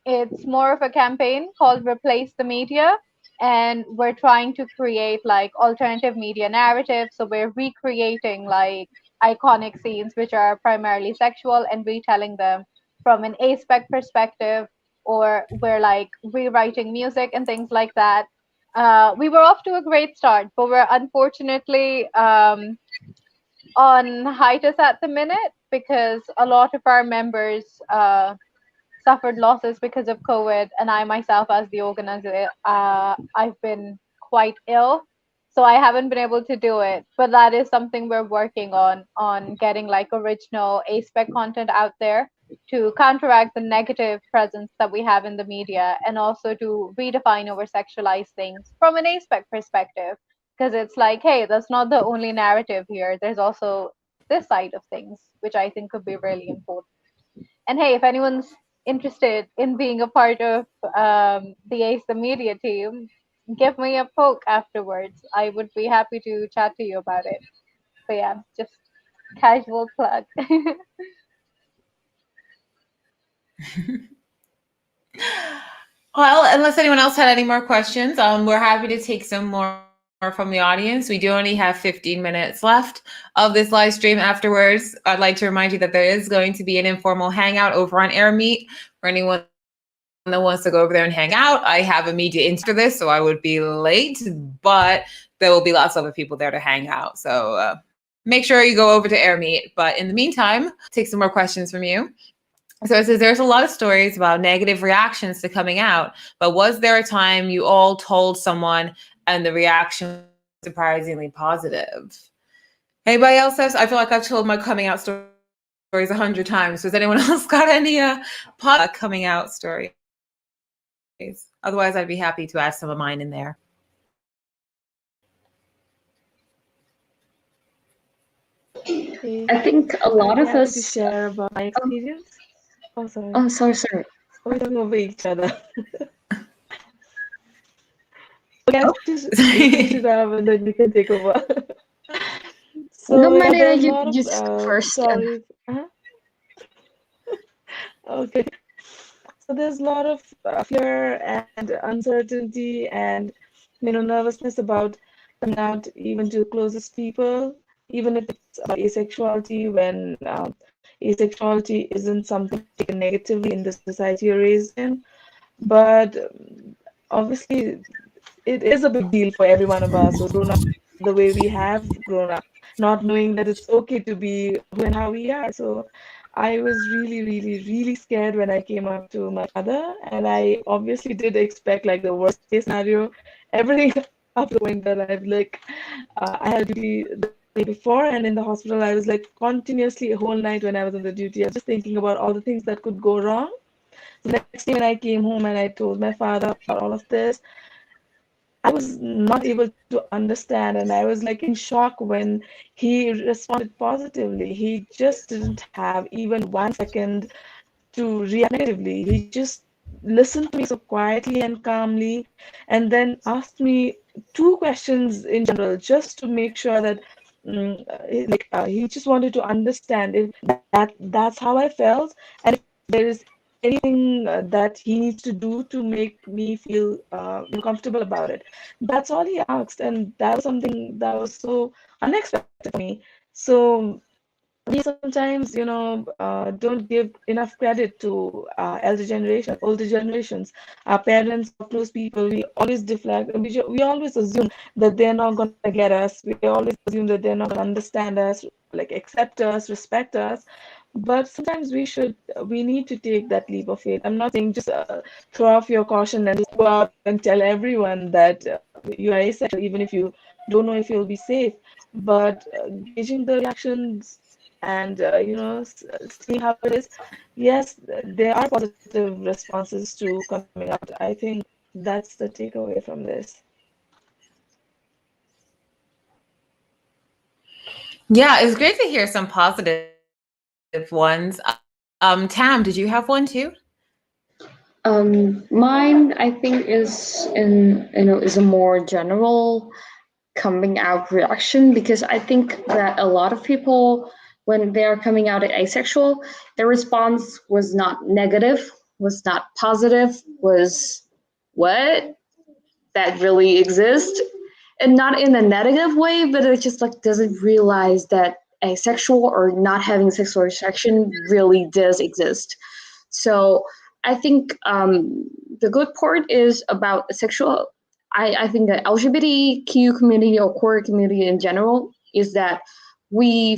[SPEAKER 6] It's more of a campaign called Replace the Media, and we're trying to create like alternative media narratives. So we're recreating like iconic scenes which are primarily sexual and retelling them from an aspec perspective, or we're like rewriting music and things like that. We were off to a great start, but we're unfortunately on hiatus at the minute because a lot of our members suffered losses because of COVID, and I myself, as the organizer, I've been quite ill, so I haven't been able to do it. But that is something we're working on getting like original aspec content out there to counteract the negative presence that we have in the media, and also to redefine over sexualize things from an aspec perspective. Because it's like, hey, that's not the only narrative here. There's also this side of things, which I think could be really important. And hey, if anyone's interested in being a part of the Ace the Media team, give me a poke afterwards. I would be happy to chat to you about it. So yeah, just casual plug.
[SPEAKER 2] Well, unless anyone else had any more questions, we're happy to take some more from the audience. We do only have 15 minutes left of this live stream. Afterwards, I'd like to remind you that there is going to be an informal hangout over on AirMeet for anyone that wants to go over there and hang out. I have a media into this, so I would be late, but there will be lots of other people there to hang out. So make sure you go over to AirMeet. But in the meantime, take some more questions from you. So it says there's a lot of stories about negative reactions to coming out, but was there a time you all told someone and the reaction was surprisingly positive? Anybody else has? I feel like I've told my coming out stories 100 times. Has anyone else got any coming out stories? Otherwise, I'd be happy to add some of mine in there.
[SPEAKER 5] I think a lot of us
[SPEAKER 7] to share about my experience. Oh, sorry.
[SPEAKER 5] Oh, sorry.
[SPEAKER 7] We're talking over each other. Okay, just it up and then you can take over. So
[SPEAKER 5] no, Manita, you
[SPEAKER 7] of,
[SPEAKER 5] just first.
[SPEAKER 7] Stories. Okay. So there's a lot of fear and uncertainty and nervousness about coming out even to closest people, even if it's about asexuality, when asexuality isn't something taken negatively in the society you're raised in. But obviously, it is a big deal for every one of us who's grown up the way we have grown up, not knowing that it's okay to be who and how we are. So I was really, really, really scared when I came up to my mother, and I obviously did expect like the worst case scenario, everything up to the point that I've I had duty the day before, and in the hospital I was like continuously a whole night when I was on the duty. I was just thinking about all the things that could go wrong. The next day when I came home and I told my father about all of this, I was not able to understand, and I was like in shock when he responded positively. He just didn't have even 1 second to react negatively. He just listened to me so quietly and calmly, and then asked me 2 questions in general, just to make sure that he just wanted to understand if that's how I felt, and if there is anything that he needs to do to make me feel comfortable about it. That's all he asked, and that was something that was so unexpected for me. So we sometimes, don't give enough credit to older generations, our parents, our close people. We always deflect, we always assume that they're not going to get us. We always assume that they're not going to understand us, like accept us, respect us. But sometimes we need to take that leap of faith. I'm not saying just throw off your caution and just go out and tell everyone that you are asexual, even if you don't know if you'll be safe. But gauging the reactions and see how it is. Yes, there are positive responses to coming out. I think that's the takeaway from this.
[SPEAKER 2] Yeah, it's great to hear some positive ones. Tam, did you have one too?
[SPEAKER 5] Mine, I think, is a more general coming out reaction, because I think that a lot of people, when they are coming out as asexual, their response was not negative, was not positive, was what? That really exists? And not in a negative way, but it just like doesn't realize that asexual or not having sexual attraction really does exist. So I think the good part is about sexual. I think the LGBTQ community or queer community in general is that we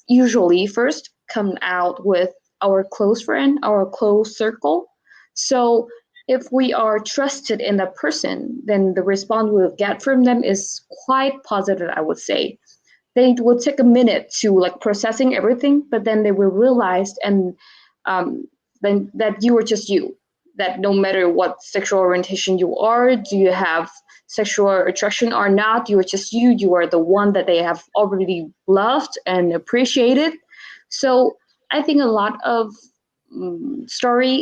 [SPEAKER 5] usually first come out with our close friend, our close circle. So if we are trusted in that person, then the response we'll get from them is quite positive, I would say. They will take a minute to like processing everything, but then they will realize and then that you are just you, that no matter what sexual orientation you are, do you have sexual attraction or not, you are just you. You are the one that they have already loved and appreciated. So I think a lot of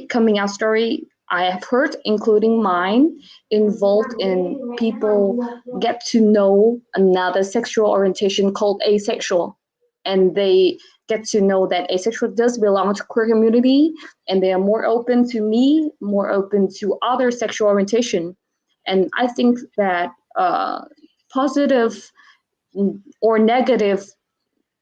[SPEAKER 5] coming out story I have heard, including mine, involved in people get to know another sexual orientation called asexual, and they get to know that asexual does belong to queer community, and they are more open to me, more open to other sexual orientation. And I think that positive or negative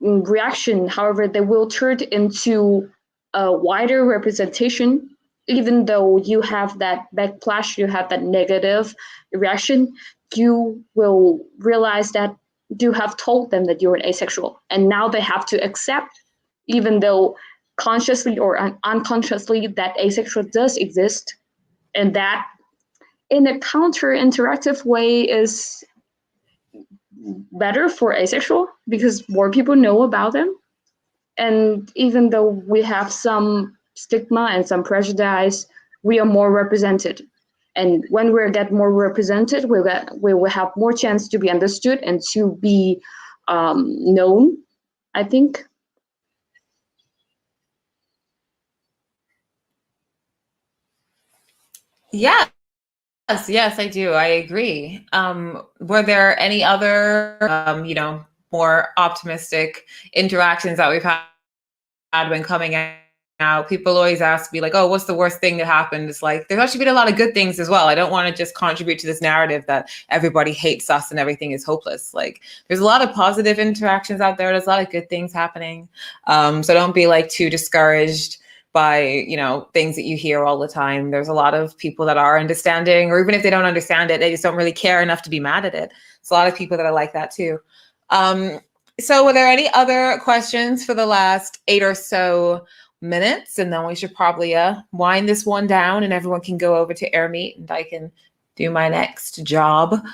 [SPEAKER 5] reaction, however, they will turn into a wider representation. Even though you have that backlash, you have that negative reaction, you will realize that you have told them that you're an asexual, and now they have to accept, even though consciously or unconsciously, that asexual does exist, and that in a counter interactive way is better for asexual because more people know about them. And even though we have some stigma and some prejudice, we are more represented. And when we get more represented, we will have more chance to be understood and to be known, I think.
[SPEAKER 2] Yes, yes, I do. I agree. Were there any other, more optimistic interactions that we've had when coming out? People always ask me like, oh, what's the worst thing that happened? It's like, there's actually been a lot of good things as well. I don't want to just contribute to this narrative that everybody hates us and everything is hopeless. Like, there's a lot of positive interactions out there. There's a lot of good things happening. So don't be like too discouraged by, things that you hear all the time. There's a lot of people that are understanding, or even if they don't understand it, they just don't really care enough to be mad at it. It's a lot of people that are like that too. So were there any other questions for the last 8 or so minutes? And then we should probably wind this one down and everyone can go over to Airmeet and I can do my next job.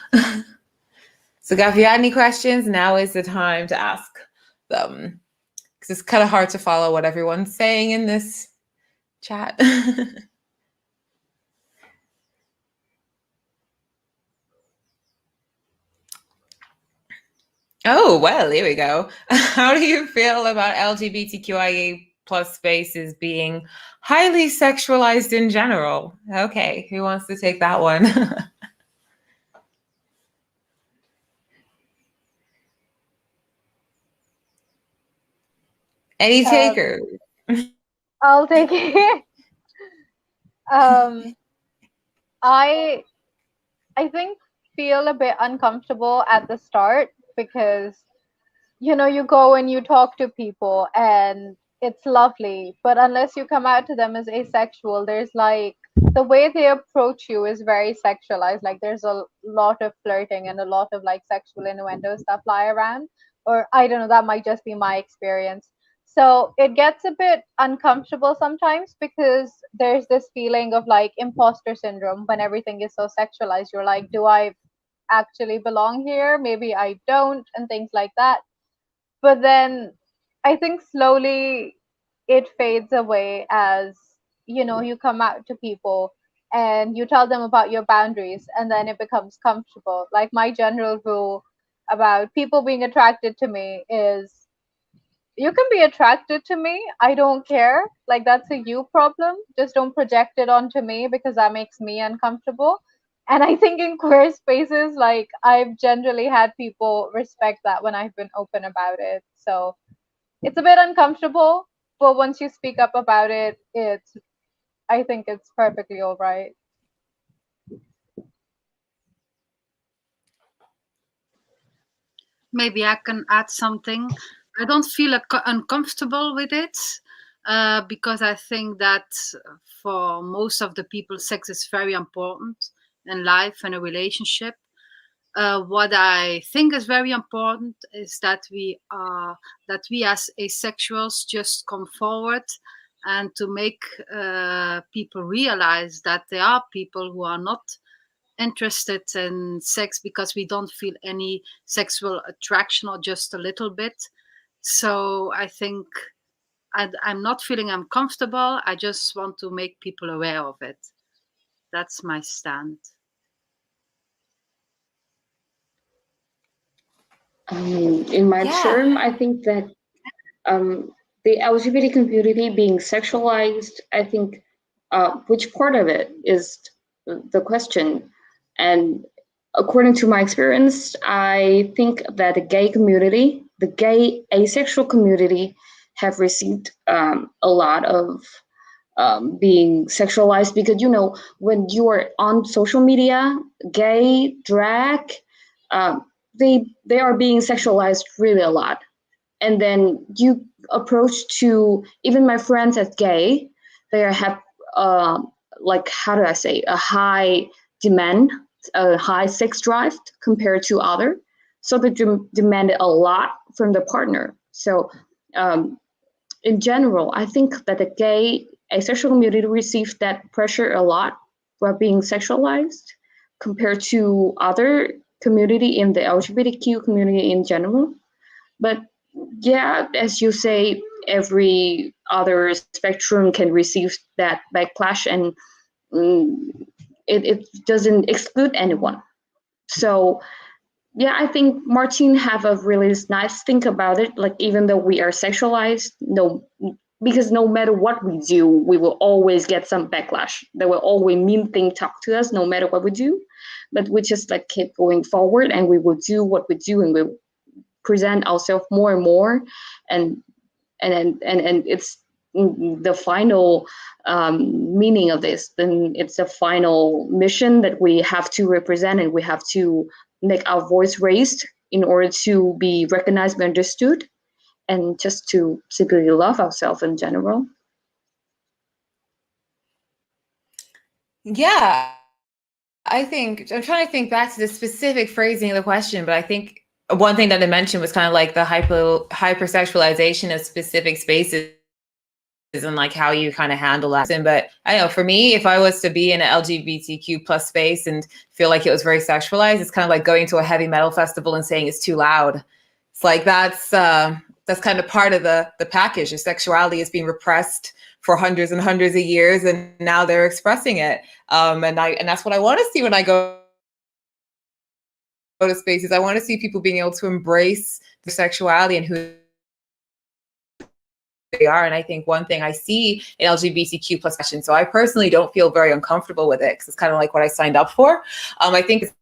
[SPEAKER 2] So if you had any questions, now is the time to ask them. Because it's kind of hard to follow what everyone's saying in this chat. Oh, well, here we go. How do you feel about LGBTQIA plus spaces being highly sexualized in general? Okay, who wants to take that one? Any takers?
[SPEAKER 6] I'll take it. I think feel a bit uncomfortable at the start because you go and you talk to people and it's lovely, but unless you come out to them as asexual, there's like the way they approach you is very sexualized. Like there's a lot of flirting and a lot of like sexual innuendos that fly around, or I don't know, that might just be my experience. So it gets a bit uncomfortable sometimes because there's this feeling of like imposter syndrome when everything is so sexualized. You're like, do I actually belong here? Maybe I don't, and things like that. But then I think slowly it fades away as, you know, you come out to people and you tell them about your boundaries, and then it becomes comfortable. Like my general rule about people being attracted to me is, you can be attracted to me, I don't care. Like, that's a you problem. Just don't project it onto me, because that makes me uncomfortable. And I think in queer spaces, like, I've generally had people respect that when I've been open about it. So it's a bit uncomfortable, but once you speak up about it, I think it's perfectly all right.
[SPEAKER 3] Maybe I can add something. I don't feel uncomfortable with it, because I think that for most of the people, sex is very important in life and a relationship. What I think is very important is that we as asexuals just come forward and to make people realize that there are people who are not interested in sex because we don't feel any sexual attraction or just a little bit. So I think I'm not feeling uncomfortable. I just want to make people aware of it. That's my stand.
[SPEAKER 5] In my term, I think that the LGBT community being sexualized, I think which part of it is the question. And according to my experience, I think that the gay community, the gay asexual community, have received a lot of being sexualized, because, you know, when you are on social media, gay, drag, they are being sexualized really a lot. And then you approach to even my friends as gay, they have like, how do I say, a high demand, a high sex drive compared to other. So they demanded a lot from the partner. So in general, I think that the gay asexual community received that pressure a lot while being sexualized compared to other community in the LGBTQ community in general. But yeah, as you say, every other spectrum can receive that backlash, and it doesn't exclude anyone. So yeah, I think Martine have a really nice think about it. Like, even though we are sexualized, because no matter what we do, we will always get some backlash. There will always mean things talk to us, no matter what we do. But we just like keep going forward, and we will do what we do, and we will present ourselves more and more, and it's the final meaning of this. Then it's a final mission that we have to represent, and we have to make our voice raised in order to be recognized and understood, and just to simply love ourselves in general.
[SPEAKER 2] Yeah, I think I'm trying to think back to the specific phrasing of the question, but I think one thing that I mentioned was kind of like the hypersexualization of specific spaces and like how you kind of handle that. But I know for me, if I was to be in an LGBTQ plus space and feel like it was very sexualized, it's kind of like going to a heavy metal festival and saying it's too loud. It's like that's kind of part of the package. Your sexuality is being repressed for hundreds and hundreds of years, and now they're expressing it. And that's what I want to see when I go to spaces. I want to see people being able to embrace their sexuality and who they are. And I think one thing I see in LGBTQ plus fashion, so I personally don't feel very uncomfortable with it, because it's kind of like what I signed up for. I think as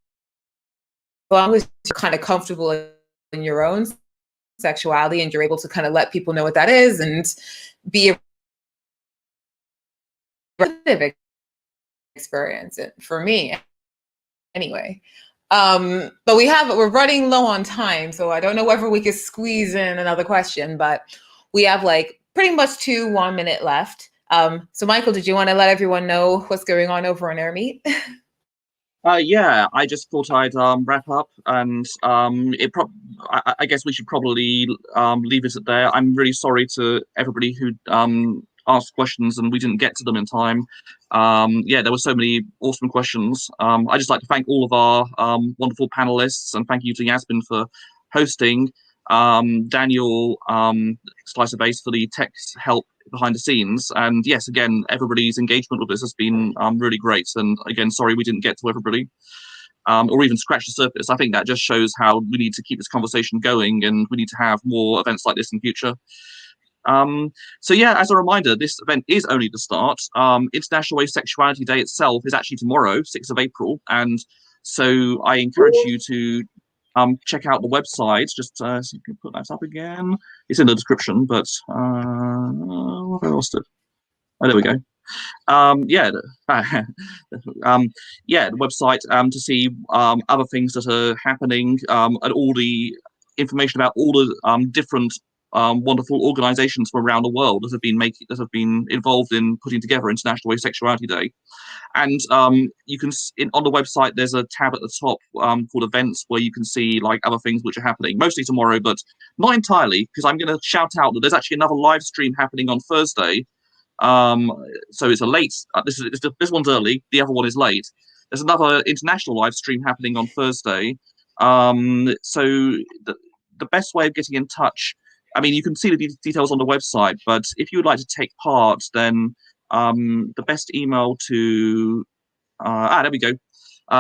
[SPEAKER 2] long as you're kind of comfortable in your own sexuality and you're able to kind of let people know what that is and be a positive experience for me anyway. But we're running low on time, so I don't know whether we could squeeze in another question, but we have like pretty much 1 minute left. So Michael, did you want to let everyone know what's going on over in our meet?
[SPEAKER 1] Yeah, I just thought I'd wrap up, and I guess we should probably leave it at there. I'm really sorry to everybody who asked questions and we didn't get to them in time. Yeah, there were so many awesome questions. I just like to thank all of our wonderful panelists, and thank you to Yasmin for hosting. Daniel Slicer Base for the tech help behind the scenes. And yes, again, everybody's engagement with this has been really great. And again, sorry we didn't get to everybody or even scratch the surface. I think that just shows how we need to keep this conversation going, and we need to have more events like this in future. So yeah, as a reminder, this event is only the start. International Asexuality Day itself is actually tomorrow, 6th of April. And so I encourage you to check out the website. Just so you can put that up again. It's in the description, but I lost it. Oh, there we go. Yeah, yeah, the website to see other things that are happening and all the information about all the different wonderful organisations from around the world that have been involved in putting together International Asexuality Day. And you can on the website there's a tab at the top called Events, where you can see like other things which are happening, mostly tomorrow, but not entirely, because I'm going to shout out that there's actually another live stream happening on Thursday. So it's a late. This one's early. The other one is late. There's another international live stream happening on Thursday. So the best way of getting in touch, I mean, you can see the details on the website, but if you would like to take part, then the best email to there we go.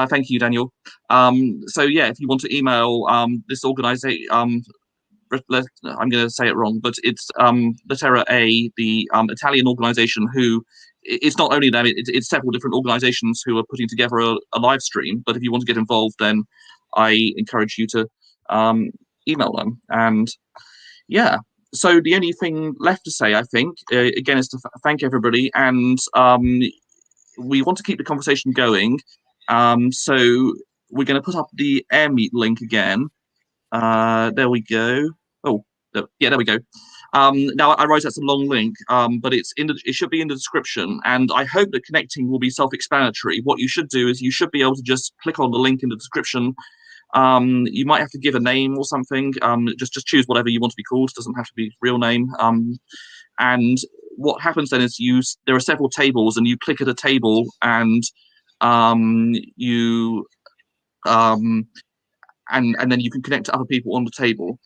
[SPEAKER 1] Thank you, Daniel. So yeah, if you want to email this organization, I'm going to say it wrong, but it's Lettera A, the Italian organization who, it's not only them, it's several different organizations who are putting together a live stream. But if you want to get involved, then I encourage you to email them. And yeah, so the only thing left to say, I think, again, is to thank everybody. And we want to keep the conversation going. So we're going to put up the AirMeet link again. There we go. Oh, yeah, there we go. Now I realize that's a long link, but it should be in the description, and I hope that connecting will be self-explanatory. What you should do is you should be able to just click on the link in the description. You might have to give a name or something. Just choose whatever you want to be called. It doesn't have to be real name. And what happens then is there are several tables, and you click at a table, and and then you can connect to other people on the table.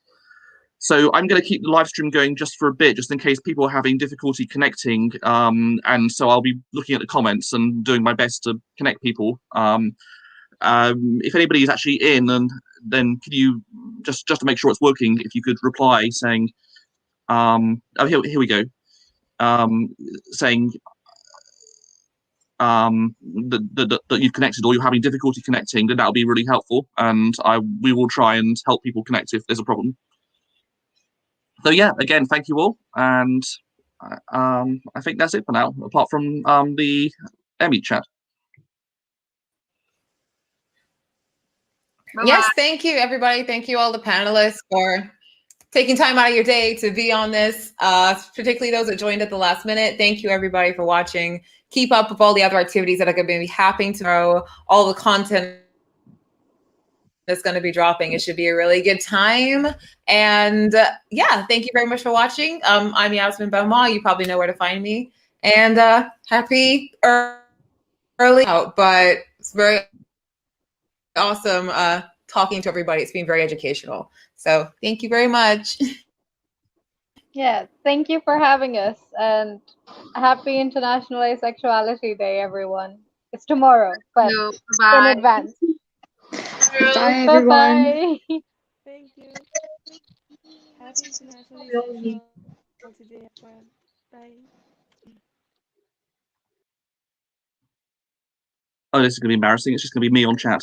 [SPEAKER 1] So I'm going to keep the live stream going just for a bit, just in case people are having difficulty connecting. And so I'll be looking at the comments and doing my best to connect people. If anybody is actually in, and then could you just to make sure it's working, if you could reply saying, oh, here we go, saying that you've connected or you're having difficulty connecting, then that'll be really helpful, and we will try and help people connect if there's a problem. So yeah, again, thank you all, and I think that's it for now, apart from the AirMeet chat.
[SPEAKER 2] Yes, thank you, everybody. Thank you, all the panelists, for taking time out of your day to be on this, particularly those that joined at the last minute. Thank you, everybody, for watching. Keep up with all the other activities that are going to be happening tomorrow, all the content that's going to be dropping. It should be a really good time. And yeah, thank you very much for watching. I'm Yasmin Benoit. You probably know where to find me. And happy early out, but it's very awesome talking to everybody. It's been very educational. So thank you very much.
[SPEAKER 6] Yeah, thank you for having us, and happy International Asexuality Day, everyone. It's tomorrow, but in advance.
[SPEAKER 5] Bye, everyone.
[SPEAKER 6] Bye-bye.
[SPEAKER 7] Thank you. Happy International Asexuality Day, everyone. Bye.
[SPEAKER 1] Oh, this is going to be embarrassing. It's just going to be me on chat.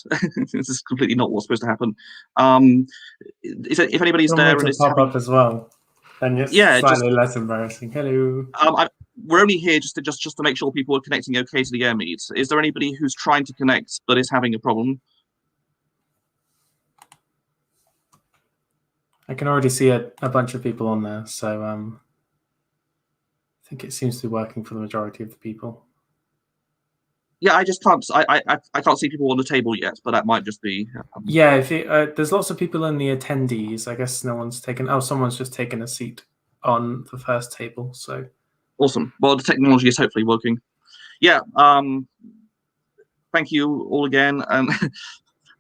[SPEAKER 1] This is completely not what's supposed to happen. If anybody's there and it's
[SPEAKER 9] pop up as well, then it's slightly less embarrassing. Hello.
[SPEAKER 1] We're only here just to make sure people are connecting okay to the AirMeet. Is there anybody who's trying to connect but is having a problem?
[SPEAKER 9] I can already see a bunch of people on there, so I think it seems to be working for the majority of the people.
[SPEAKER 1] Yeah, I just can't. I can't see people on the table yet, but that might just be.
[SPEAKER 9] Yeah, if there's lots of people in the attendees. I guess no one's taken. Oh, someone's just taken a seat on the first table. So
[SPEAKER 1] awesome. Well, the technology is hopefully working. Yeah. Thank you all again.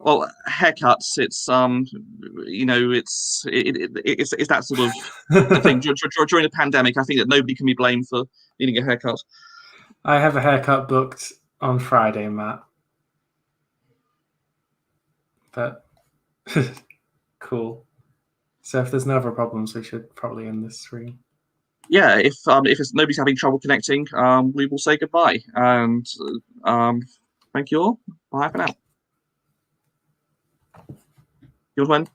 [SPEAKER 1] Well, haircuts. It's you know, it's that sort of thing. During the pandemic, I think that nobody can be blamed for needing a haircut.
[SPEAKER 9] I have a haircut booked on Friday, Matt. But cool. So if there's no other problems, we should probably end this stream.
[SPEAKER 1] Yeah, if nobody's having trouble connecting, we will say goodbye. And thank you all. Bye for now. You want to end?